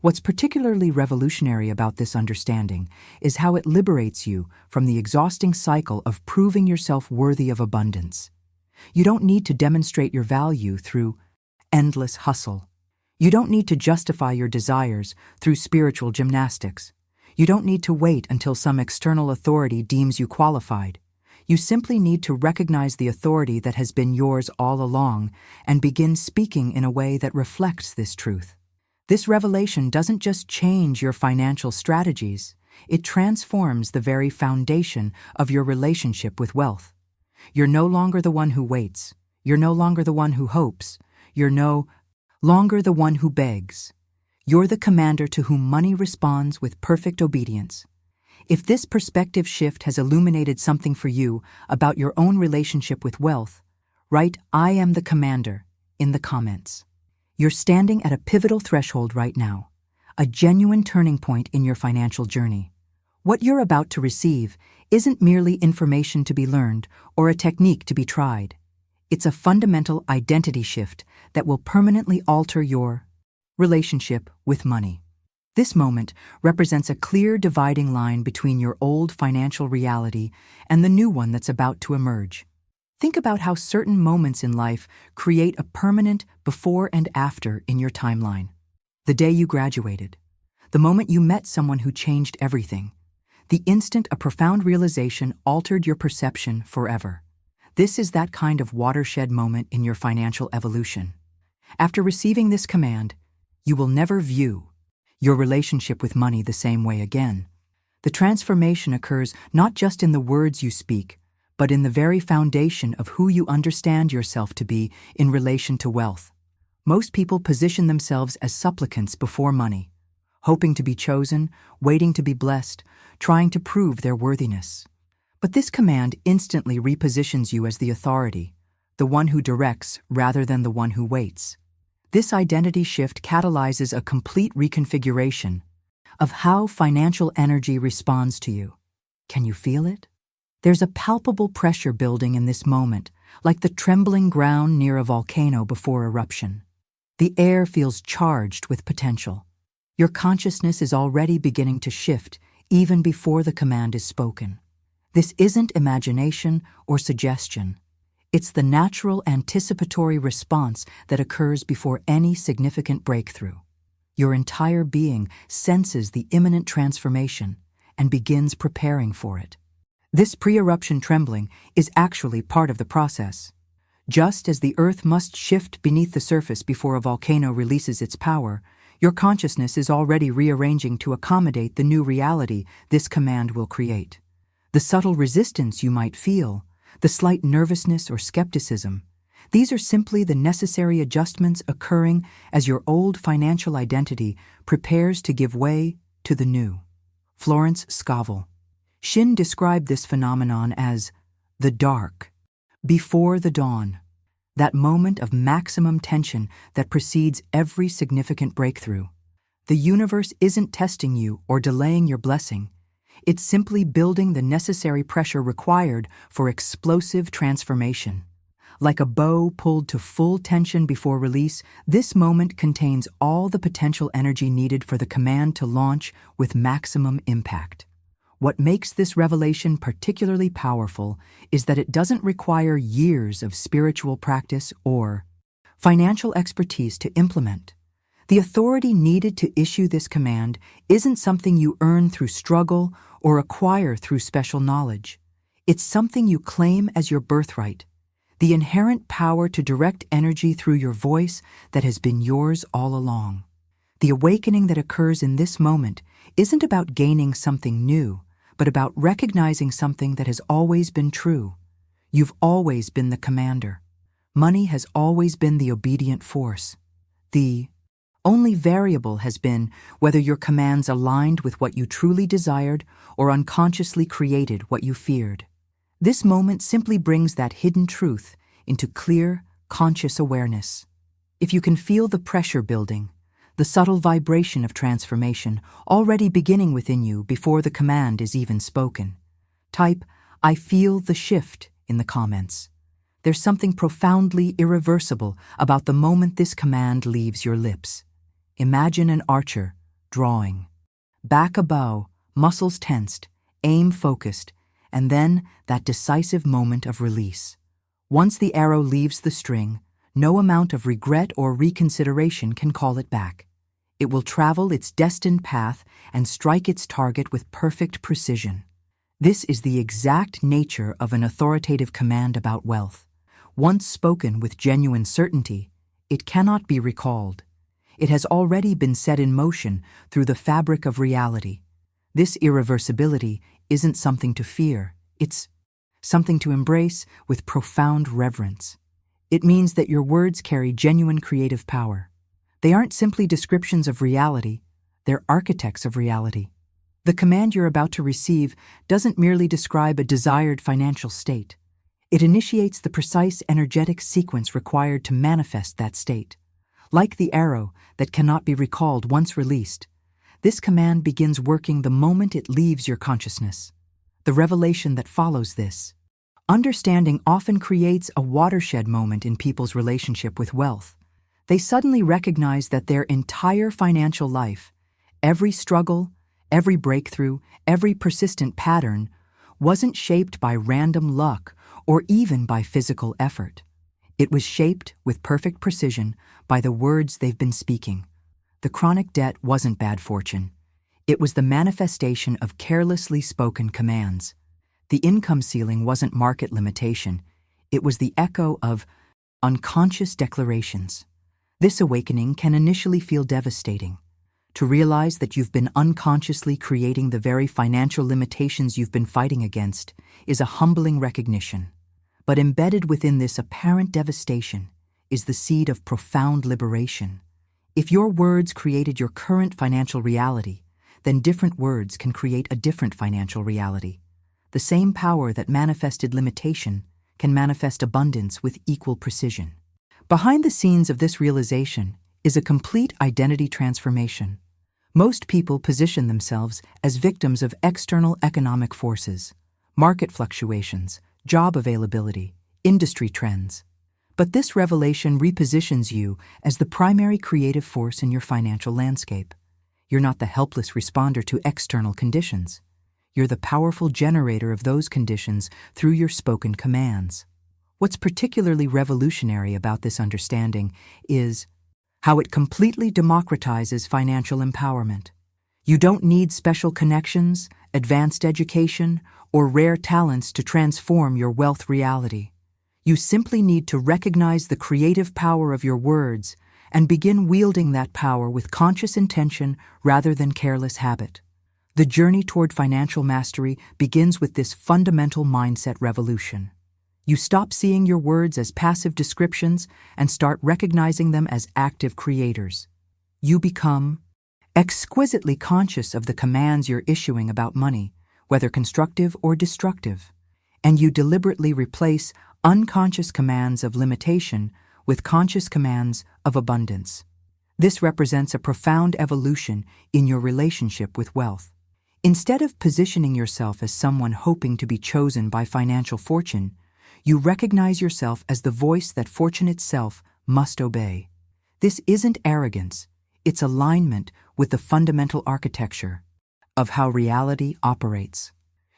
What's particularly revolutionary about this understanding is how it liberates you from the exhausting cycle of proving yourself worthy of abundance. You don't need to demonstrate your value through endless hustle. You don't need to justify your desires through spiritual gymnastics. You don't need to wait until some external authority deems you qualified. You simply need to recognize the authority that has been yours all along and begin speaking in a way that reflects this truth. This revelation doesn't just change your financial strategies, it transforms the very foundation of your relationship with wealth. You're no longer the one who waits. You're no longer the one who hopes. You're no longer the one who begs. You're the commander to whom money responds with perfect obedience. If this perspective shift has illuminated something for you about your own relationship with wealth, write "I am the commander" in the comments. You're standing at a pivotal threshold right now, a genuine turning point in your financial journey. What you're about to receive isn't merely information to be learned or a technique to be tried. It's a fundamental identity shift that will permanently alter your relationship with money. This moment represents a clear dividing line between your old financial reality and the new one that's about to emerge. Think about how certain moments in life create a permanent before and after in your timeline. The day you graduated, the moment you met someone who changed everything, the instant a profound realization altered your perception forever. This is that kind of watershed moment in your financial evolution. After receiving this command, you will never view your relationship with money the same way again. The transformation occurs not just in the words you speak, but in the very foundation of who you understand yourself to be in relation to wealth. Most people position themselves as supplicants before money, hoping to be chosen, waiting to be blessed, trying to prove their worthiness. But this command instantly repositions you as the authority, the one who directs rather than the one who waits. This identity shift catalyzes a complete reconfiguration of how financial energy responds to you. Can you feel it? There's a palpable pressure building in this moment, like the trembling ground near a volcano before eruption. The air feels charged with potential. Your consciousness is already beginning to shift even before the command is spoken. This isn't imagination or suggestion. It's the natural anticipatory response that occurs before any significant breakthrough. Your entire being senses the imminent transformation and begins preparing for it. This pre-eruption trembling is actually part of the process. Just as the earth must shift beneath the surface before a volcano releases its power, your consciousness is already rearranging to accommodate the new reality this command will create. The subtle resistance you might feel, the slight nervousness or skepticism, these are simply the necessary adjustments occurring as your old financial identity prepares to give way to the new. Florence Scovel Shinn described this phenomenon as the dark, before the dawn, that moment of maximum tension that precedes every significant breakthrough. The universe isn't testing you or delaying your blessing. It's simply building the necessary pressure required for explosive transformation. Like a bow pulled to full tension before release, this moment contains all the potential energy needed for the command to launch with maximum impact. What makes this revelation particularly powerful is that it doesn't require years of spiritual practice or financial expertise to implement. The authority needed to issue this command isn't something you earn through struggle or acquire through special knowledge. It's something you claim as your birthright, the inherent power to direct energy through your voice that has been yours all along. The awakening that occurs in this moment isn't about gaining something new, but about recognizing something that has always been true. You've always been the commander. Money has always been the obedient force. The only variable has been whether your commands aligned with what you truly desired or unconsciously created what you feared. This moment simply brings that hidden truth into clear, conscious awareness. If you can feel the pressure building, the subtle vibration of transformation already beginning within you before the command is even spoken, type, "I feel the shift" in the comments. There's something profoundly irreversible about the moment this command leaves your lips. Imagine an archer drawing. Back a bow, muscles tensed, aim focused, and then that decisive moment of release. Once the arrow leaves the string, no amount of regret or reconsideration can call it back. It will travel its destined path and strike its target with perfect precision. This is the exact nature of an authoritative command about wealth. Once spoken with genuine certainty, it cannot be recalled. It has already been set in motion through the fabric of reality. This irreversibility isn't something to fear. It's something to embrace with profound reverence. It means that your words carry genuine creative power. They aren't simply descriptions of reality, they're architects of reality. The command you're about to receive doesn't merely describe a desired financial state. It initiates the precise energetic sequence required to manifest that state. Like the arrow that cannot be recalled once released, this command begins working the moment it leaves your consciousness. The revelation that follows this understanding often creates a watershed moment in people's relationship with wealth. They suddenly recognize that their entire financial life, every struggle, every breakthrough, every persistent pattern, wasn't shaped by random luck or even by physical effort. It was shaped with perfect precision by the words they've been speaking. The chronic debt wasn't bad fortune. It was the manifestation of carelessly spoken commands. The income ceiling wasn't market limitation. It was the echo of unconscious declarations. This awakening can initially feel devastating. To realize that you've been unconsciously creating the very financial limitations you've been fighting against is a humbling recognition. But embedded within this apparent devastation is the seed of profound liberation. If your words created your current financial reality, then different words can create a different financial reality. The same power that manifested limitation can manifest abundance with equal precision. Behind the scenes of this realization is a complete identity transformation. Most people position themselves as victims of external economic forces, market fluctuations, job availability, industry trends. But this revelation repositions you as the primary creative force in your financial landscape. You're not the helpless responder to external conditions. You're the powerful generator of those conditions through your spoken commands. What's particularly revolutionary about this understanding is how it completely democratizes financial empowerment. You don't need special connections, advanced education, or rare talents to transform your wealth reality. You simply need to recognize the creative power of your words and begin wielding that power with conscious intention rather than careless habit. The journey toward financial mastery begins with this fundamental mindset revolution. You stop seeing your words as passive descriptions and start recognizing them as active creators. You become exquisitely conscious of the commands you're issuing about money, whether constructive or destructive, and you deliberately replace unconscious commands of limitation with conscious commands of abundance. This represents a profound evolution in your relationship with wealth. Instead of positioning yourself as someone hoping to be chosen by financial fortune, you recognize yourself as the voice that fortune itself must obey. This isn't arrogance, it's alignment with the fundamental architecture of how reality operates.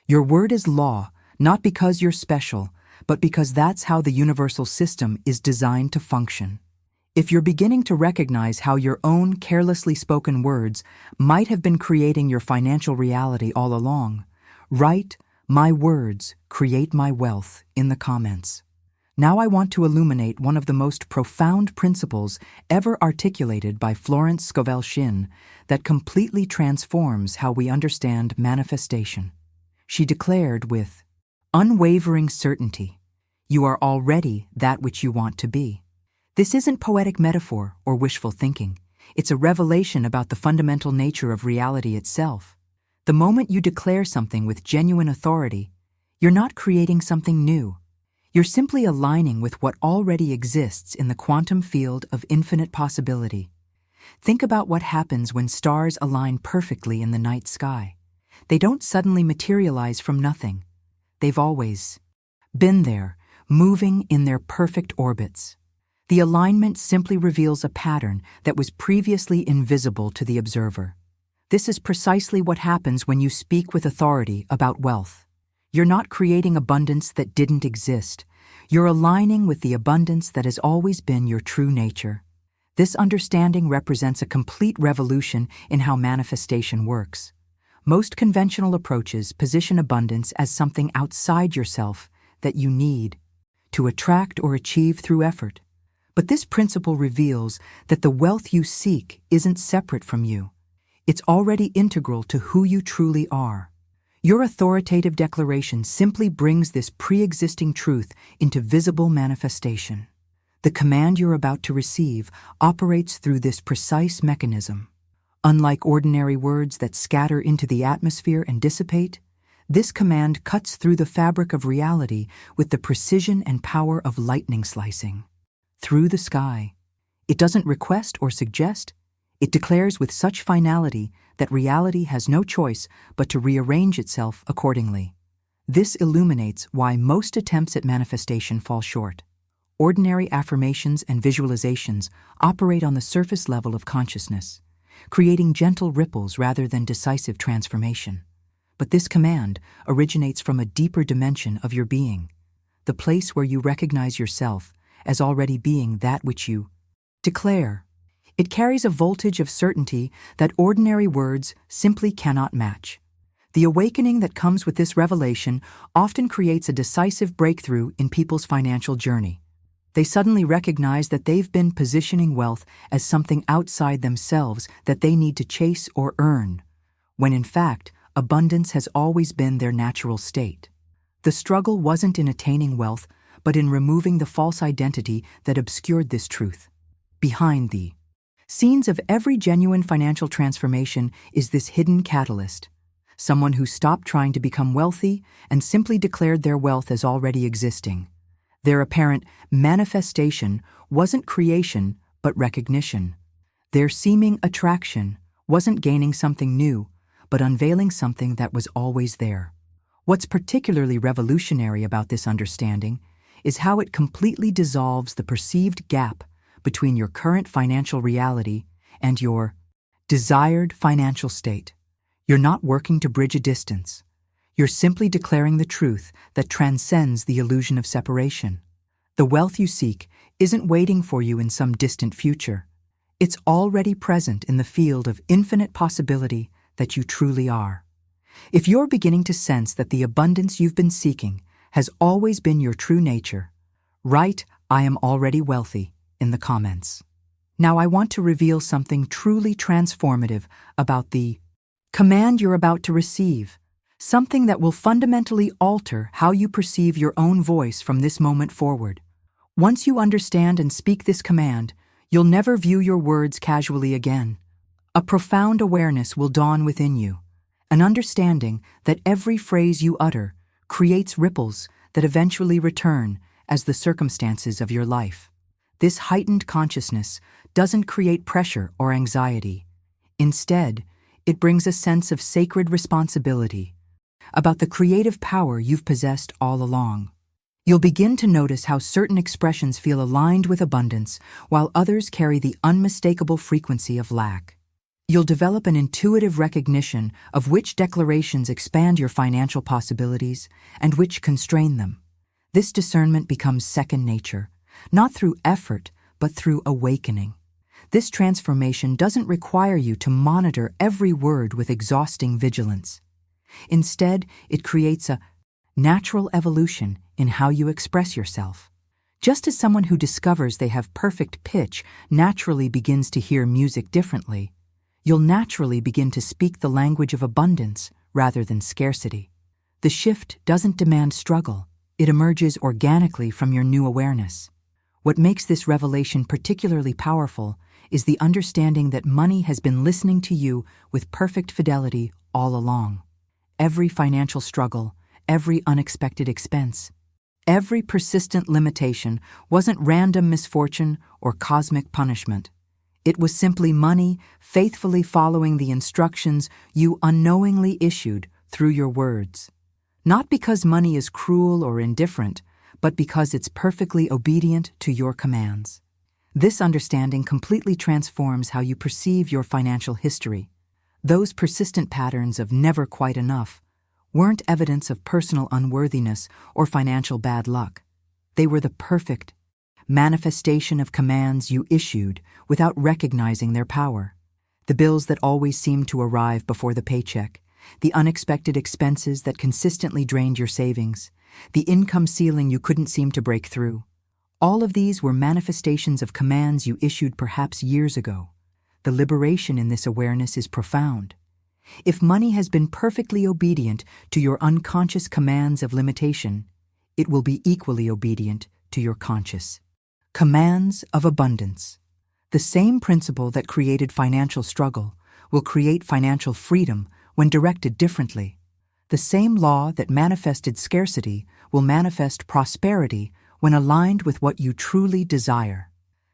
Your word is law, not because you're special, but because that's how the universal system is designed to function. If you're beginning to recognize how your own carelessly spoken words might have been creating your financial reality all along, write "My words create my wealth" in the comments. Now I want to illuminate one of the most profound principles ever articulated by Florence Scovel Shinn that completely transforms how we understand manifestation. She declared with unwavering certainty, "You are already that which you want to be." This isn't poetic metaphor or wishful thinking. It's a revelation about the fundamental nature of reality itself. The moment you declare something with genuine authority, you're not creating something new. You're simply aligning with what already exists in the quantum field of infinite possibility. Think about what happens when stars align perfectly in the night sky. They don't suddenly materialize from nothing. They've always been there, moving in their perfect orbits. The alignment simply reveals a pattern that was previously invisible to the observer. This is precisely what happens when you speak with authority about wealth. You're not creating abundance that didn't exist. You're aligning with the abundance that has always been your true nature. This understanding represents a complete revolution in how manifestation works. Most conventional approaches position abundance as something outside yourself that you need to attract or achieve through effort. But this principle reveals that the wealth you seek isn't separate from you. It's already integral to who you truly are. Your authoritative declaration simply brings this pre-existing truth into visible manifestation. The command you're about to receive operates through this precise mechanism. Unlike ordinary words that scatter into the atmosphere and dissipate, this command cuts through the fabric of reality with the precision and power of lightning slicing through the sky. It doesn't request or suggest. It declares with such finality that reality has no choice but to rearrange itself accordingly. This illuminates why most attempts at manifestation fall short. Ordinary affirmations and visualizations operate on the surface level of consciousness, creating gentle ripples rather than decisive transformation. But this command originates from a deeper dimension of your being, the place where you recognize yourself as already being that which you declare. It carries a voltage of certainty that ordinary words simply cannot match. The awakening that comes with this revelation often creates a decisive breakthrough in people's financial journey. They suddenly recognize that they've been positioning wealth as something outside themselves that they need to chase or earn, when in fact, abundance has always been their natural state. The struggle wasn't in attaining wealth, but in removing the false identity that obscured this truth. Behind the scenes of every genuine financial transformation is this hidden catalyst, someone who stopped trying to become wealthy and simply declared their wealth as already existing. Their apparent manifestation wasn't creation, but recognition. Their seeming attraction wasn't gaining something new, but unveiling something that was always there. What's particularly revolutionary about this understanding is how it completely dissolves the perceived gap between your current financial reality and your desired financial state. You're not working to bridge a distance. You're simply declaring the truth that transcends the illusion of separation. The wealth you seek isn't waiting for you in some distant future. It's already present in the field of infinite possibility that you truly are. If you're beginning to sense that the abundance you've been seeking has always been your true nature, write "I am already wealthy" in the comments. Now I want to reveal something truly transformative about the command you're about to receive, something that will fundamentally alter how you perceive your own voice from this moment forward. Once you understand and speak this command, you'll never view your words casually again. A profound awareness will dawn within you, an understanding that every phrase you utter creates ripples that eventually return as the circumstances of your life. This heightened consciousness doesn't create pressure or anxiety. Instead, it brings a sense of sacred responsibility about the creative power you've possessed all along. You'll begin to notice how certain expressions feel aligned with abundance, while others carry the unmistakable frequency of lack. You'll develop an intuitive recognition of which declarations expand your financial possibilities and which constrain them. This discernment becomes second nature, not through effort, but through awakening. This transformation doesn't require you to monitor every word with exhausting vigilance. Instead, it creates a natural evolution in how you express yourself. Just as someone who discovers they have perfect pitch naturally begins to hear music differently, you'll naturally begin to speak the language of abundance rather than scarcity. The shift doesn't demand struggle. It emerges organically from your new awareness. What makes this revelation particularly powerful is the understanding that money has been listening to you with perfect fidelity all along. Every financial struggle, every unexpected expense, every persistent limitation wasn't random misfortune or cosmic punishment. It was simply money faithfully following the instructions you unknowingly issued through your words. Not because money is cruel or indifferent, but because it's perfectly obedient to your commands. This understanding completely transforms how you perceive your financial history. Those persistent patterns of never quite enough weren't evidence of personal unworthiness or financial bad luck. They were the perfect manifestation of commands you issued without recognizing their power. The bills that always seemed to arrive before the paycheck, the unexpected expenses that consistently drained your savings, the income ceiling you couldn't seem to break through. All of these were manifestations of commands you issued perhaps years ago. The liberation in this awareness is profound. If money has been perfectly obedient to your unconscious commands of limitation, it will be equally obedient to your conscious commands of abundance. The same principle that created financial struggle will create financial freedom when directed differently. The same law that manifested scarcity will manifest prosperity when aligned with what you truly desire.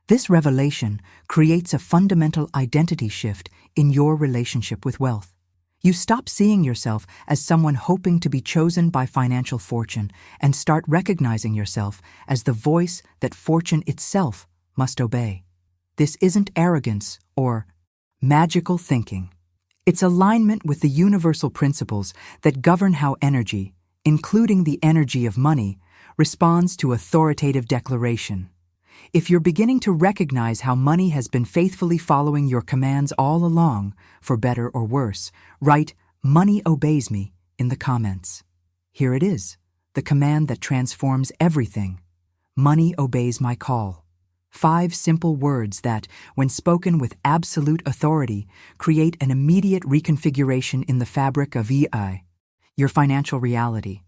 This revelation creates a fundamental identity shift in your relationship with wealth. You stop seeing yourself as someone hoping to be chosen by financial fortune and start recognizing yourself as the voice that fortune itself must obey. This isn't arrogance or magical thinking. It's alignment with the universal principles that govern how energy, including the energy of money, responds to authoritative declaration. If you're beginning to recognize how money has been faithfully following your commands all along, for better or worse, write "Money obeys me" in the comments. Here it is, the command that transforms everything. Money obeys my call. 5 simple words that, when spoken with absolute authority, create an immediate reconfiguration in the fabric of your financial reality.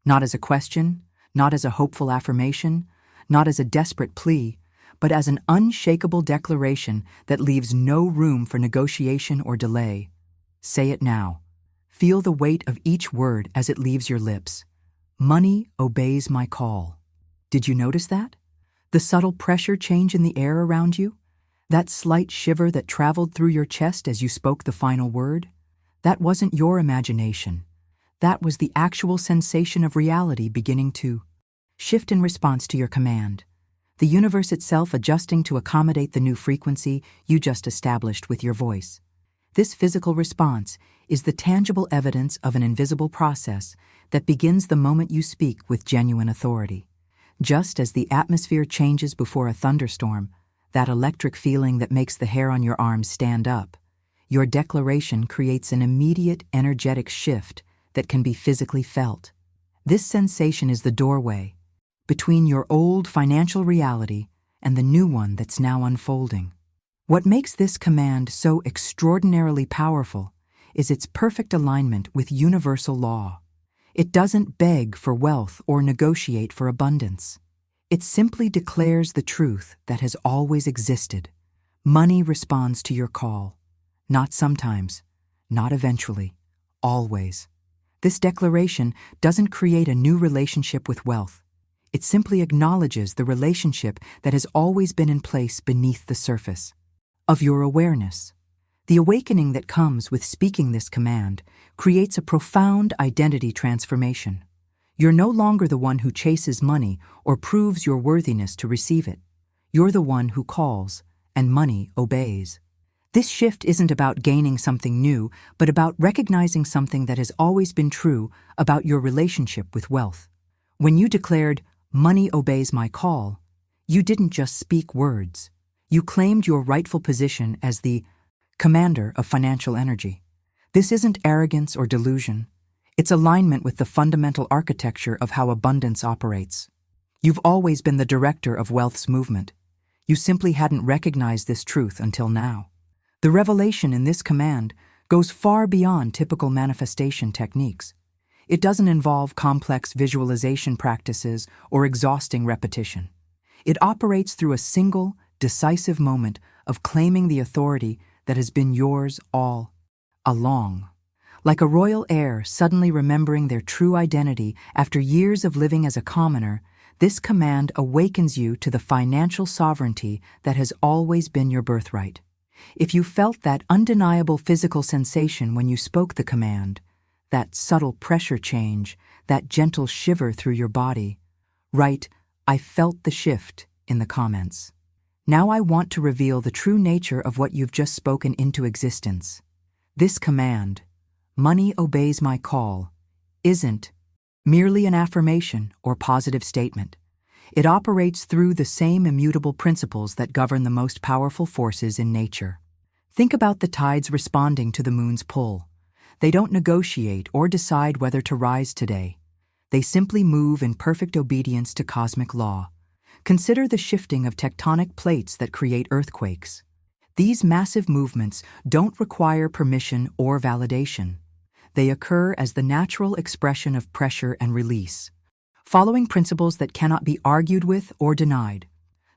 Not as a question, not as a hopeful affirmation, not as a desperate plea, but as an unshakable declaration that leaves no room for negotiation or delay. Say it now. Feel the weight of each word as it leaves your lips. Money obeys my call. Did you notice that? The subtle pressure change in the air around you? That slight shiver that traveled through your chest as you spoke the final word? That wasn't your imagination. That was the actual sensation of reality beginning to shift in response to your command. The universe itself adjusting to accommodate the new frequency you just established with your voice. This physical response is the tangible evidence of an invisible process that begins the moment you speak with genuine authority. Just as the atmosphere changes before a thunderstorm, that electric feeling that makes the hair on your arms stand up, your declaration creates an immediate energetic shift that can be physically felt. This sensation is the doorway between your old financial reality and the new one that's now unfolding. What makes this command so extraordinarily powerful is its perfect alignment with universal law. It doesn't beg for wealth or negotiate for abundance. It simply declares the truth that has always existed. Money responds to your call. Not sometimes, not eventually, always. This declaration doesn't create a new relationship with wealth. It simply acknowledges the relationship that has always been in place beneath the surface of your awareness. The awakening that comes with speaking this command creates a profound identity transformation. You're no longer the one who chases money or proves your worthiness to receive it. You're the one who calls, and money obeys. This shift isn't about gaining something new, but about recognizing something that has always been true about your relationship with wealth. When you declared, "Money obeys my call," you didn't just speak words. You claimed your rightful position as the commander of financial energy. This isn't arrogance or delusion. It's alignment with the fundamental architecture of how abundance operates. You've always been the director of wealth's movement. You simply hadn't recognized this truth until now. The revelation in this command goes far beyond typical manifestation techniques. It doesn't involve complex visualization practices or exhausting repetition. It operates through a single, decisive moment of claiming the authority that has been yours all along. Like a royal heir suddenly remembering their true identity after years of living as a commoner, this command awakens you to the financial sovereignty that has always been your birthright. If you felt that undeniable physical sensation when you spoke the command, that subtle pressure change, that gentle shiver through your body, write, "I felt the shift" in the comments. Now I want to reveal the true nature of what you've just spoken into existence. This command, "Money obeys my call," isn't merely an affirmation or positive statement. It operates through the same immutable principles that govern the most powerful forces in nature. Think about the tides responding to the moon's pull. They don't negotiate or decide whether to rise today. They simply move in perfect obedience to cosmic law. Consider the shifting of tectonic plates that create earthquakes. These massive movements don't require permission or validation. They occur as the natural expression of pressure and release, following principles that cannot be argued with or denied.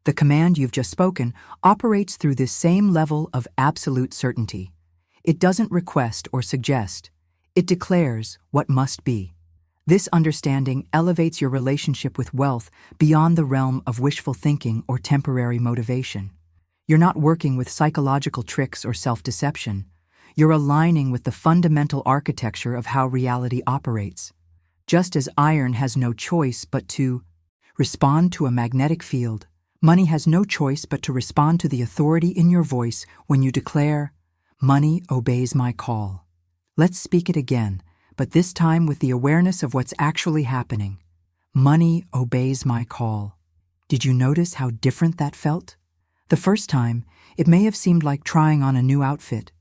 The command you've just spoken operates through this same level of absolute certainty. It doesn't request or suggest. It declares what must be. This understanding elevates your relationship with wealth beyond the realm of wishful thinking or temporary motivation. You're not working with psychological tricks or self-deception. You're aligning with the fundamental architecture of how reality operates. Just as iron has no choice but to respond to a magnetic field, money has no choice but to respond to the authority in your voice when you declare, "Money obeys my call." Let's speak it again, but this time with the awareness of what's actually happening. Money obeys my call. Did you notice how different that felt? The first time, it may have seemed like trying on a new outfit.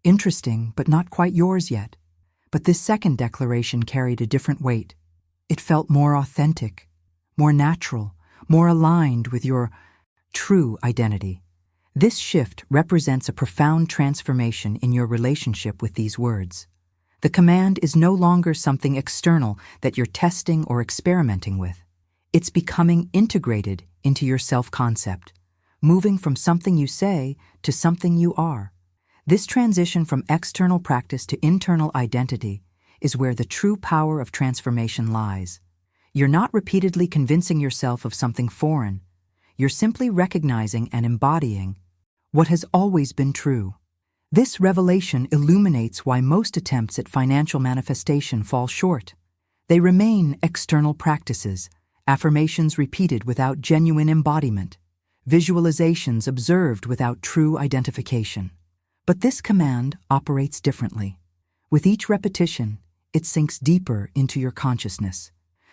Interesting, but not quite yours yet. But this second declaration carried a different weight. It felt more authentic, more natural, more aligned with your true identity. This shift represents a profound transformation in your relationship with these words. The command is no longer something external that you're testing or experimenting with. It's becoming integrated into your self-concept, moving from something you say to something you are. This transition from external practice to internal identity is where the true power of transformation lies. You're not repeatedly convincing yourself of something foreign. You're simply recognizing and embodying what has always been true. This revelation illuminates why most attempts at financial manifestation fall short. They remain external practices, affirmations repeated without genuine embodiment, visualizations observed without true identification. But this command operates differently. With each repetition, it sinks deeper into your consciousness,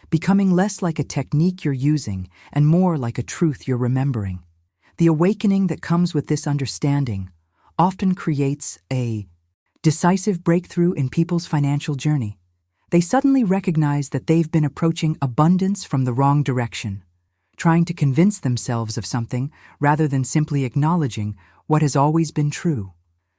becoming less like a technique you're using and more like a truth you're remembering. The awakening that comes with this understanding often creates a decisive breakthrough in people's financial journey. They suddenly recognize that they've been approaching abundance from the wrong direction, trying to convince themselves of something rather than simply acknowledging what has always been true.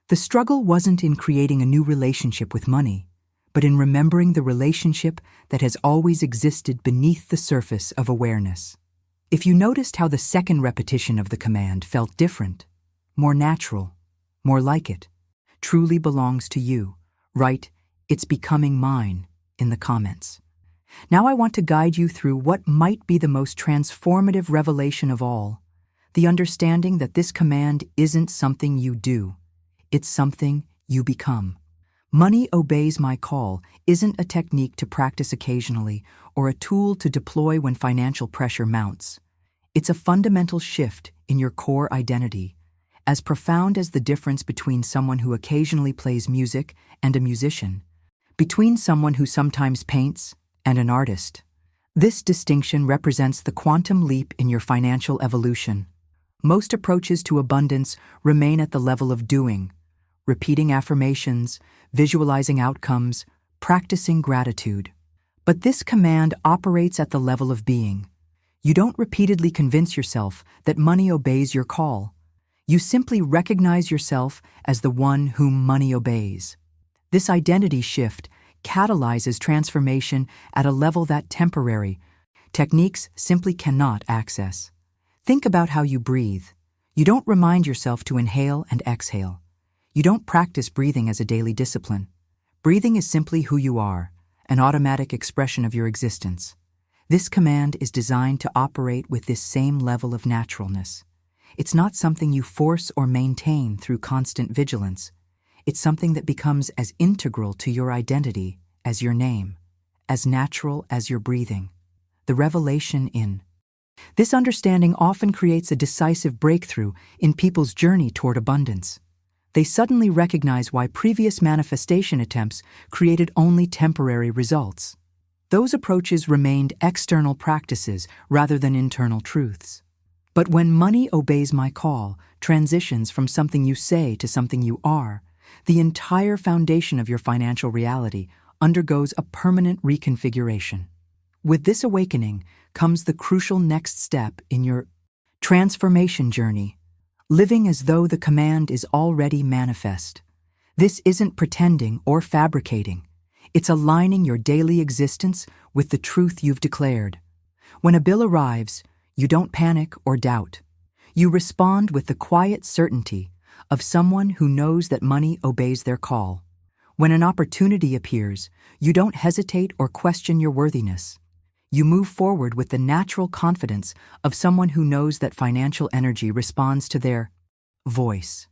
The struggle wasn't in creating a new relationship with money, but in remembering the relationship that has always existed beneath the surface of awareness. If you noticed how the second repetition of the command felt different, more natural, more like it, truly belongs to you, write, "It's becoming mine," in the comments. Now I want to guide you through what might be the most transformative revelation of all, the understanding that this command isn't something you do, it's something you become. Money obeys my call isn't a technique to practice occasionally or a tool to deploy when financial pressure mounts. It's a fundamental shift in your core identity, as profound as the difference between someone who occasionally plays music and a musician, between someone who sometimes paints and an artist. This distinction represents the quantum leap in your financial evolution. Most approaches to abundance remain at the level of doing, repeating affirmations, visualizing outcomes, practicing gratitude. But this command operates at the level of being. You don't repeatedly convince yourself that money obeys your call. You simply recognize yourself as the one whom money obeys. This identity shift catalyzes transformation at a level that temporary techniques simply cannot access. Think about how you breathe. You don't remind yourself to inhale and exhale. You don't practice breathing as a daily discipline. Breathing is simply who you are, an automatic expression of your existence. This command is designed to operate with this same level of naturalness. It's not something you force or maintain through constant vigilance. It's something that becomes as integral to your identity as your name, as natural as your breathing. The revelation in this understanding often creates a decisive breakthrough in people's journey toward abundance. They suddenly recognize why previous manifestation attempts created only temporary results. Those approaches remained external practices rather than internal truths. But when money obeys my call transitions from something you say to something you are, the entire foundation of your financial reality undergoes a permanent reconfiguration. With this awakening comes the crucial next step in your transformation journey, living as though the command is already manifest. This isn't pretending or fabricating. It's aligning your daily existence with the truth you've declared. When a bill arrives, you don't panic or doubt. You respond with the quiet certainty of someone who knows that money obeys their call. When an opportunity appears, you don't hesitate or question your worthiness. You move forward with the natural confidence of someone who knows that financial energy responds to their voice.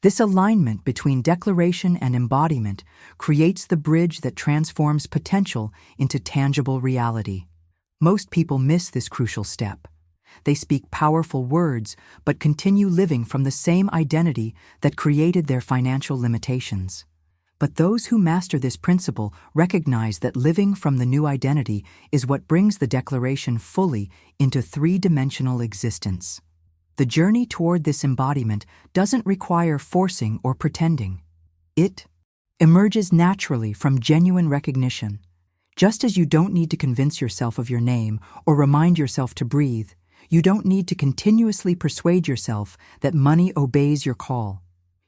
This alignment between declaration and embodiment creates the bridge that transforms potential into tangible reality. Most people miss this crucial step. They speak powerful words, but continue living from the same identity that created their financial limitations. But those who master this principle recognize that living from the new identity is what brings the declaration fully into three-dimensional existence. The journey toward this embodiment doesn't require forcing or pretending. It emerges naturally from genuine recognition. Just as you don't need to convince yourself of your name or remind yourself to breathe, you don't need to continuously persuade yourself that money obeys your call.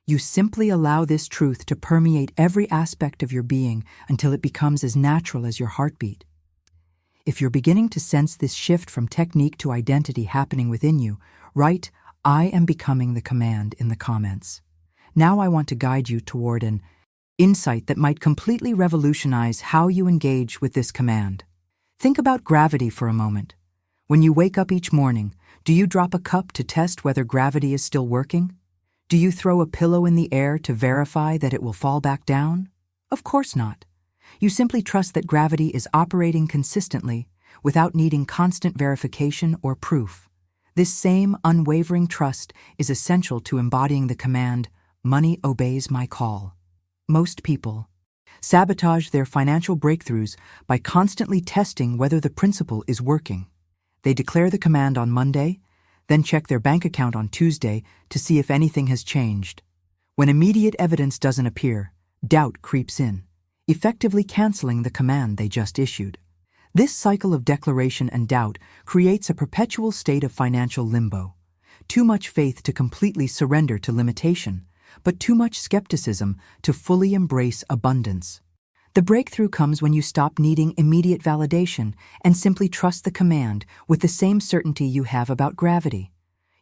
You simply allow this truth to permeate every aspect of your being until it becomes as natural as your heartbeat. If you're beginning to sense this shift from technique to identity happening within you, write, "I am becoming the command" in the comments. Now I want to guide you toward an insight that might completely revolutionize how you engage with this command. Think about gravity for a moment. When you wake up each morning, do you drop a cup to test whether gravity is still working? Do you throw a pillow in the air to verify that it will fall back down? Of course not. You simply trust that gravity is operating consistently without needing constant verification or proof. This same unwavering trust is essential to embodying the command, "Money obeys my call." Most people sabotage their financial breakthroughs by constantly testing whether the principle is working. They declare the command on Monday, then check their bank account on Tuesday to see if anything has changed. When immediate evidence doesn't appear, doubt creeps in, effectively canceling the command they just issued. This cycle of declaration and doubt creates a perpetual state of financial limbo. Too much faith to completely surrender to limitation, but too much skepticism to fully embrace abundance. The breakthrough comes when you stop needing immediate validation and simply trust the command with the same certainty you have about gravity.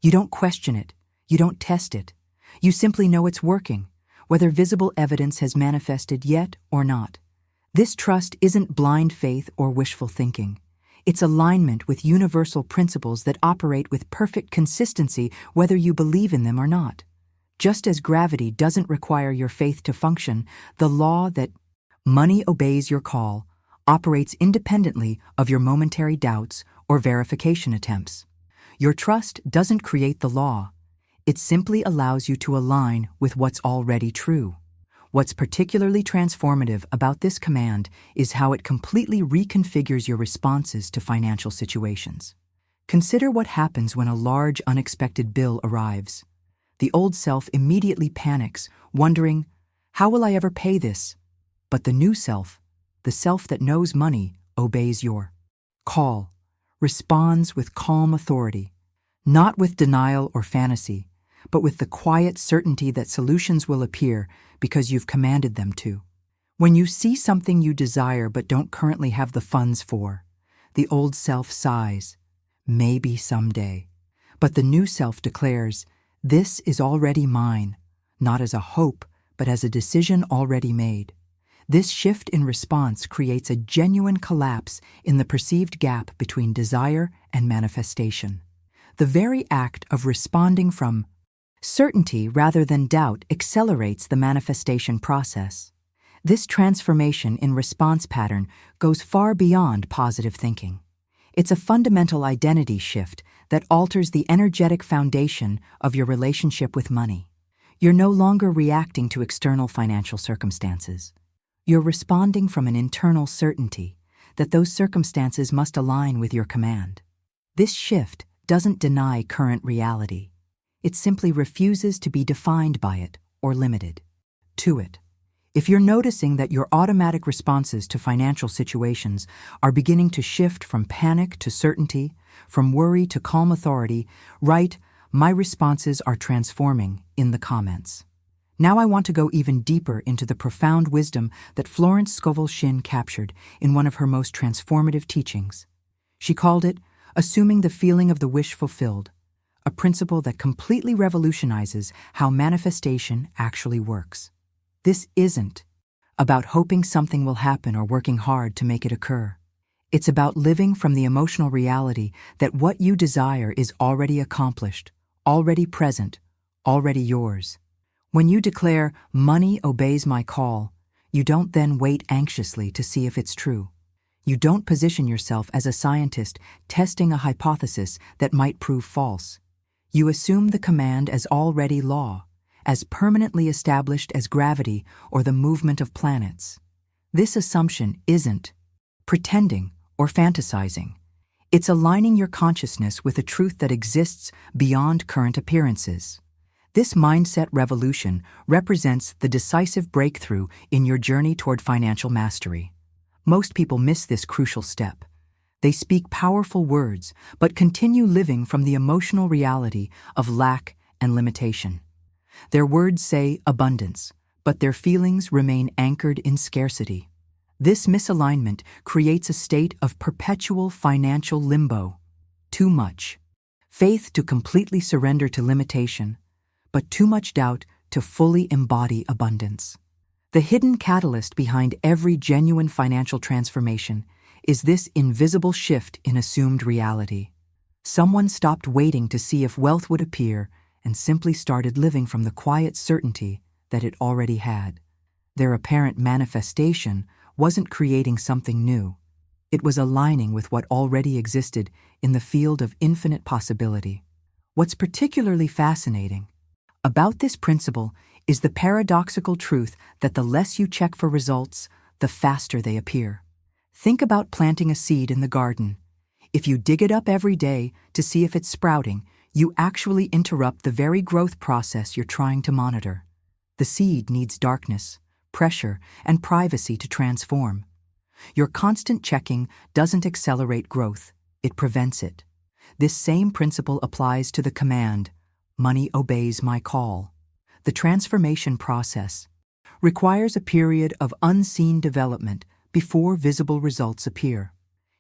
You don't question it. You don't test it. You simply know it's working, whether visible evidence has manifested yet or not. This trust isn't blind faith or wishful thinking. It's alignment with universal principles that operate with perfect consistency whether you believe in them or not. Just as gravity doesn't require your faith to function, the law that money obeys your call operates independently of your momentary doubts or verification attempts. Your trust doesn't create the law. It simply allows you to align with what's already true. What's particularly transformative about this command is how it completely reconfigures your responses to financial situations. Consider what happens when a large, unexpected bill arrives. The old self immediately panics, wondering, "How will I ever pay this?" But the new self, the self that knows money, obeys your call, responds with calm authority, not with denial or fantasy, but with the quiet certainty that solutions will appear because you've commanded them to. When you see something you desire but don't currently have the funds for, the old self sighs, "Maybe someday." But the new self declares, "This is already mine," not as a hope, but as a decision already made. This shift in response creates a genuine collapse in the perceived gap between desire and manifestation. The very act of responding from certainty rather than doubt accelerates the manifestation process. This transformation in response pattern goes far beyond positive thinking. It's a fundamental identity shift that alters the energetic foundation of your relationship with money. You're no longer reacting to external financial circumstances. You're responding from an internal certainty that those circumstances must align with your command. This shift doesn't deny current reality. It simply refuses to be defined by it or limited to it. If you're noticing that your automatic responses to financial situations are beginning to shift from panic to certainty, from worry to calm authority, write, "My responses are transforming" in the comments. Now I want to go even deeper into the profound wisdom that Florence Scovel Shinn captured in one of her most transformative teachings. She called it "Assuming the Feeling of the Wish Fulfilled," a principle that completely revolutionizes how manifestation actually works. This isn't about hoping something will happen or working hard to make it occur. It's about living from the emotional reality that what you desire is already accomplished, already present, already yours. When you declare, "Money obeys my call," you don't then wait anxiously to see if it's true. You don't position yourself as a scientist testing a hypothesis that might prove false. You assume the command as already law, as permanently established as gravity or the movement of planets. This assumption isn't pretending or fantasizing. It's aligning your consciousness with a truth that exists beyond current appearances. This mindset revolution represents the decisive breakthrough in your journey toward financial mastery. Most people miss this crucial step. They speak powerful words, but continue living from the emotional reality of lack and limitation. Their words say abundance, but their feelings remain anchored in scarcity. This misalignment creates a state of perpetual financial limbo. Too much faith to completely surrender to limitation, but too much doubt to fully embody abundance. The hidden catalyst behind every genuine financial transformation is this invisible shift in assumed reality. Someone stopped waiting to see if wealth would appear and simply started living from the quiet certainty that it already had. Their apparent manifestation wasn't creating something new. It was aligning with what already existed in the field of infinite possibility. What's particularly fascinating about this principle is the paradoxical truth that the less you check for results, the faster they appear. Think about planting a seed in the garden. If you dig it up every day to see if it's sprouting, you actually interrupt the very growth process you're trying to monitor. The seed needs darkness, pressure, and privacy to transform. Your constant checking doesn't accelerate growth, it prevents it. This same principle applies to the command, "Money obeys my call." The transformation process requires a period of unseen development before visible results appear.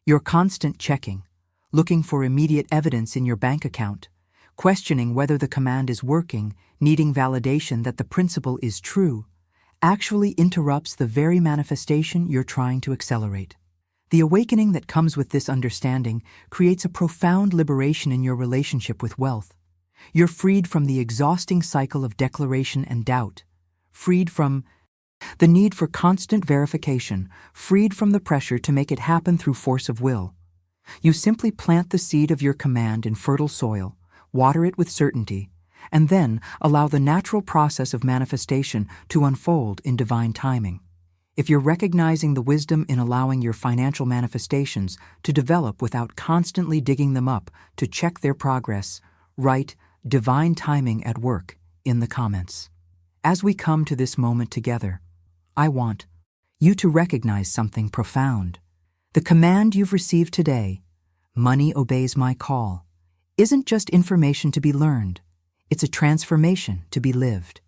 Your constant checking, looking for immediate evidence in your bank account, questioning whether the command is working, needing validation that the principle is true, actually interrupts the very manifestation you're trying to accelerate. The awakening that comes with this understanding creates a profound liberation in your relationship with wealth. You're freed from the exhausting cycle of declaration and doubt, freed from the need for constant verification, freed from the pressure to make it happen through force of will. You simply plant the seed of your command in fertile soil, water it with certainty, and then allow the natural process of manifestation to unfold in divine timing. If you're recognizing the wisdom in allowing your financial manifestations to develop without constantly digging them up to check their progress, write "divine timing at work" in the comments. As we come to this moment together, I want you to recognize something profound. The command you've received today, "Money obeys my call," isn't just information to be learned. It's a transformation to be lived.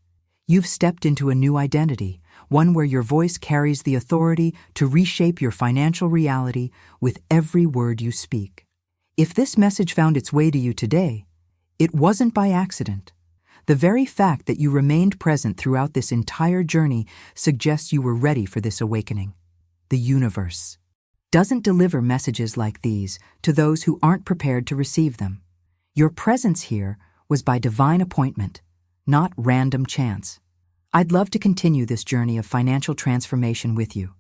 You've stepped into a new identity, one where your voice carries the authority to reshape your financial reality with every word you speak. If this message found its way to you today, it wasn't by accident. The very fact that you remained present throughout this entire journey suggests you were ready for this awakening. The universe doesn't deliver messages like these to those who aren't prepared to receive them. Your presence here was by divine appointment, not random chance. I'd love to continue this journey of financial transformation with you.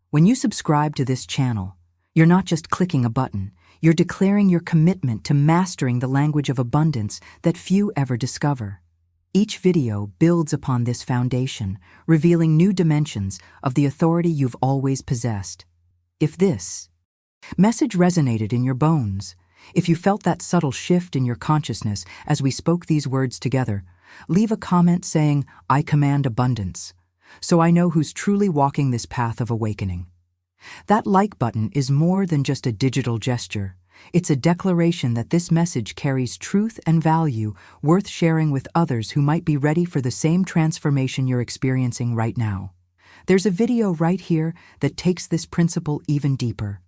When you subscribe to this channel, you're not just clicking a button, you're declaring your commitment to mastering the language of abundance that few ever discover. Each video builds upon this foundation, revealing new dimensions of the authority you've always possessed. If this message resonated in your bones, if you felt that subtle shift in your consciousness as we spoke these words together, leave a comment saying, "I command abundance," so I know who's truly walking this path of awakening. That like button is more than just a digital gesture. It's a declaration that this message carries truth and value worth sharing with others who might be ready for the same transformation you're experiencing right now. There's a video right here that takes this principle even deeper,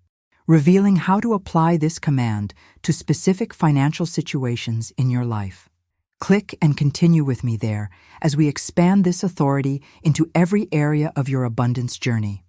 revealing how to apply this command to specific financial situations in your life. Click and continue with me there as we expand this authority into every area of your abundance journey.